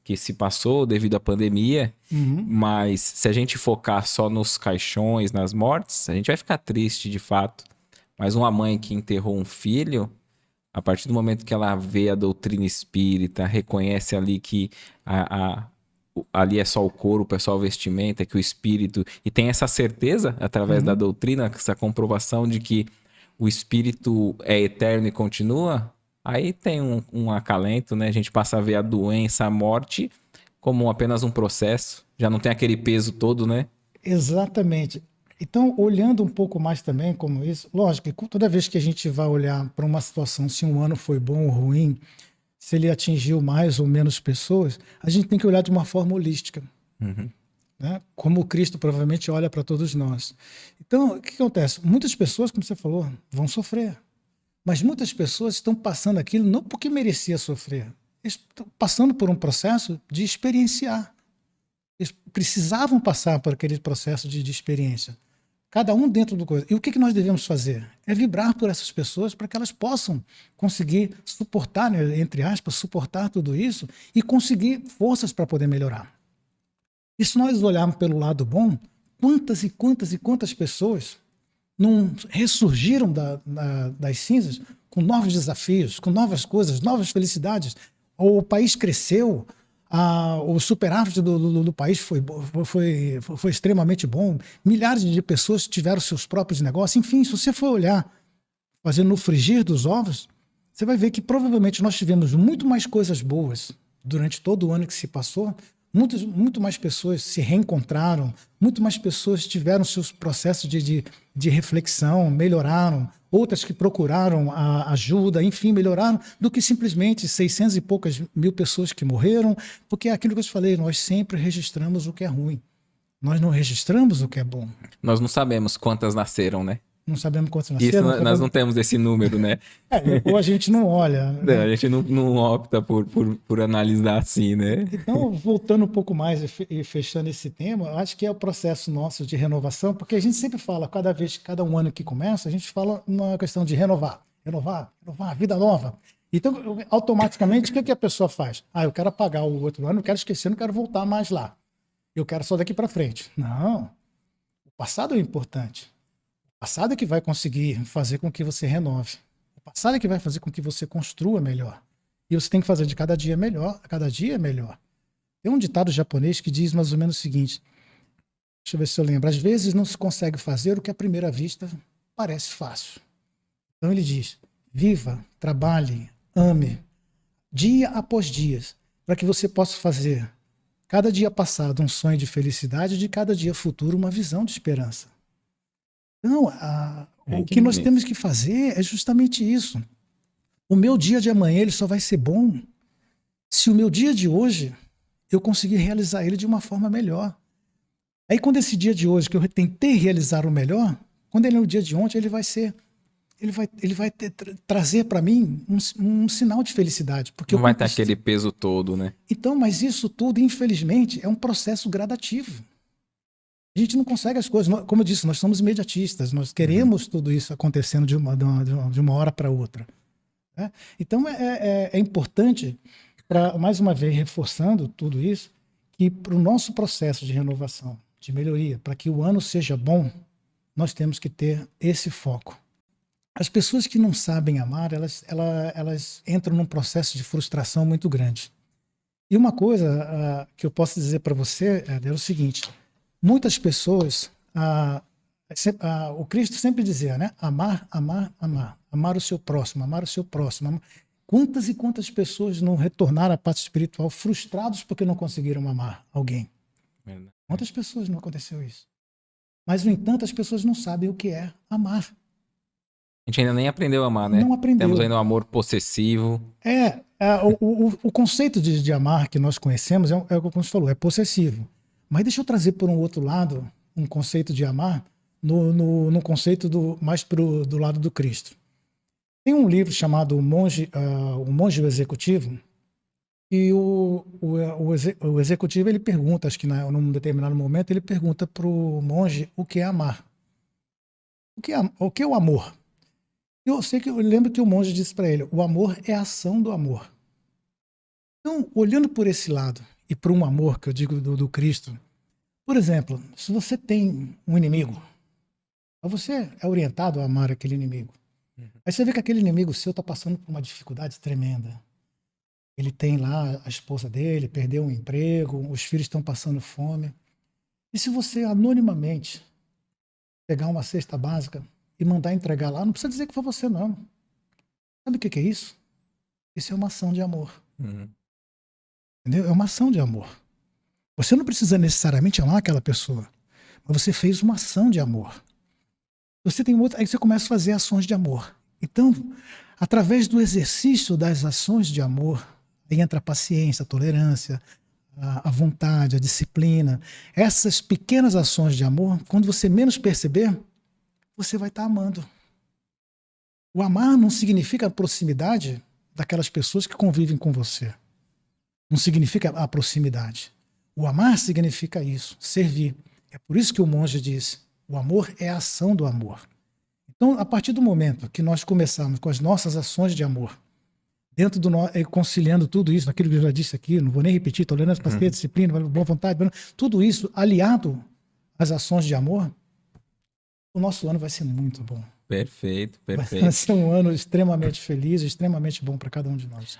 que se passou devido à pandemia, mas se a gente focar só nos caixões, nas mortes, a gente vai ficar triste de fato. Mas uma mãe que enterrou um filho, a partir do momento que ela vê a doutrina espírita, reconhece ali que ali é só o corpo, é só o vestimenta, que o espírito... E tem essa certeza, através da doutrina, essa comprovação de que o espírito é eterno e continua, aí tem um acalento, né? A gente passa a ver a doença, a morte, como apenas um processo. Já não tem aquele peso todo, né? Exatamente. Então, olhando um pouco mais também como isso, lógico que toda vez que a gente vai olhar para uma situação, se um ano foi bom ou ruim, se ele atingiu mais ou menos pessoas, a gente tem que olhar de uma forma holística. Né? Como o Cristo provavelmente olha para todos nós. Então, o que acontece? Muitas pessoas, como você falou, vão sofrer. Mas muitas pessoas estão passando aquilo não porque merecia sofrer. Eles estão passando por um processo de experienciar. Eles precisavam passar por aquele processo de experiência. Cada um dentro do coisa. E o que nós devemos fazer? É vibrar por essas pessoas para que elas possam conseguir suportar, né, entre aspas, suportar tudo isso e conseguir forças para poder melhorar. E se nós olharmos pelo lado bom, quantas e quantas e quantas pessoas não ressurgiram das cinzas com novos desafios, com novas coisas, novas felicidades. O país cresceu, o superávit do país foi extremamente bom, milhares de pessoas tiveram seus próprios negócios. Enfim, se você for olhar, fazendo no frigir dos ovos, você vai ver que provavelmente nós tivemos muito mais coisas boas durante todo o ano que se passou. Muito mais pessoas se reencontraram, muito mais pessoas tiveram seus processos de reflexão, melhoraram, outras que procuraram a ajuda, enfim, melhoraram, do que simplesmente 600 e poucas mil pessoas que morreram, porque é aquilo que eu te falei, nós sempre registramos o que é ruim, nós não registramos o que é bom. Nós não sabemos quantas nasceram, né? Não sabemos quantos nasceram. Isso nós não temos esse número, né? Ou a gente não olha. Né? A gente não opta por analisar assim, né? Então, voltando um pouco mais e fechando esse tema, eu acho que é o processo nosso de renovação, porque a gente sempre fala, cada um ano que começa, a gente fala uma questão de renovar, vida nova. Então, automaticamente, o que a pessoa faz? Eu quero apagar o outro ano, não quero esquecer, não quero voltar mais lá. Eu quero só daqui para frente. Não. O passado é importante. O passado é que vai conseguir fazer com que você renove. O passado é que vai fazer com que você construa melhor. E você tem que fazer de cada dia melhor, cada dia é melhor. Tem um ditado japonês que diz mais ou menos o seguinte, deixa eu ver se eu lembro, às vezes não se consegue fazer o que à primeira vista parece fácil. Então ele diz, viva, trabalhe, ame, dia após dia, para que você possa fazer cada dia passado um sonho de felicidade, de cada dia futuro uma visão de esperança. Então, o que nós temos que fazer é justamente isso. O meu dia de amanhã ele só vai ser bom se o meu dia de hoje eu conseguir realizar ele de uma forma melhor. Aí quando esse dia de hoje que eu tentei realizar o melhor, quando ele é o dia de ontem, ele vai trazer para mim um sinal de felicidade. Porque não vai ter aquele peso todo, né? Então, mas isso tudo, infelizmente, é um processo gradativo. A gente não consegue as coisas. Como eu disse, nós somos imediatistas, nós queremos tudo isso acontecendo de uma hora para outra. Né? Então, é importante, mais uma vez, reforçando tudo isso, que para o nosso processo de renovação, de melhoria, para que o ano seja bom, nós temos que ter esse foco. As pessoas que não sabem amar, elas entram num processo de frustração muito grande. E uma coisa que eu posso dizer para você é o seguinte, muitas pessoas, o Cristo sempre dizia, né? Amar, amar, amar. Amar o seu próximo, amar o seu próximo. Quantas e quantas pessoas não retornaram à parte espiritual frustrados porque não conseguiram amar alguém? Quantas pessoas não aconteceu isso? Mas, no entanto, as pessoas não sabem o que é amar. A gente ainda nem aprendeu a amar, né? Não aprendeu. Temos ainda um amor possessivo. O conceito de amar que nós conhecemos é o que você falou, é possessivo. Mas deixa eu trazer por um outro lado um conceito de amar no conceito mais do lado do Cristo. Tem um livro chamado O Monge e o Executivo, e o executivo ele pergunta, acho que num determinado momento, ele pergunta para o monge o que é amar. O que é o amor? Eu lembro que o monge disse para ele, o amor é a ação do amor. Então, olhando por esse lado, e por um amor que eu digo do Cristo, por exemplo, se você tem um inimigo, você é orientado a amar aquele inimigo. Aí você vê que aquele inimigo seu está passando por uma dificuldade tremenda. Ele tem lá a esposa dele, perdeu um emprego, os filhos estão passando fome. E se você anonimamente pegar uma cesta básica e mandar entregar lá, não precisa dizer que foi você, não. Sabe o que é isso? Isso é uma ação de amor. Entendeu? É uma ação de amor. Você não precisa necessariamente amar aquela pessoa, mas você fez uma ação de amor. Você tem outra, aí você começa a fazer ações de amor. Então, através do exercício das ações de amor, aí entra a paciência, a tolerância, a vontade, a disciplina. Essas pequenas ações de amor, quando você menos perceber, você vai estar amando. O amar não significa a proximidade daquelas pessoas que convivem com você. Não significa a proximidade. O amar significa isso, servir. É por isso que o monge diz, o amor é a ação do amor. Então, a partir do momento que nós começarmos com as nossas ações de amor, dentro conciliando tudo isso, aquilo que eu já disse aqui, não vou nem repetir, tolerância, paciência, disciplina, boa vontade, tudo isso aliado às ações de amor, o nosso ano vai ser muito bom. Perfeito, perfeito. Vai ser um ano extremamente feliz, extremamente bom para cada um de nós.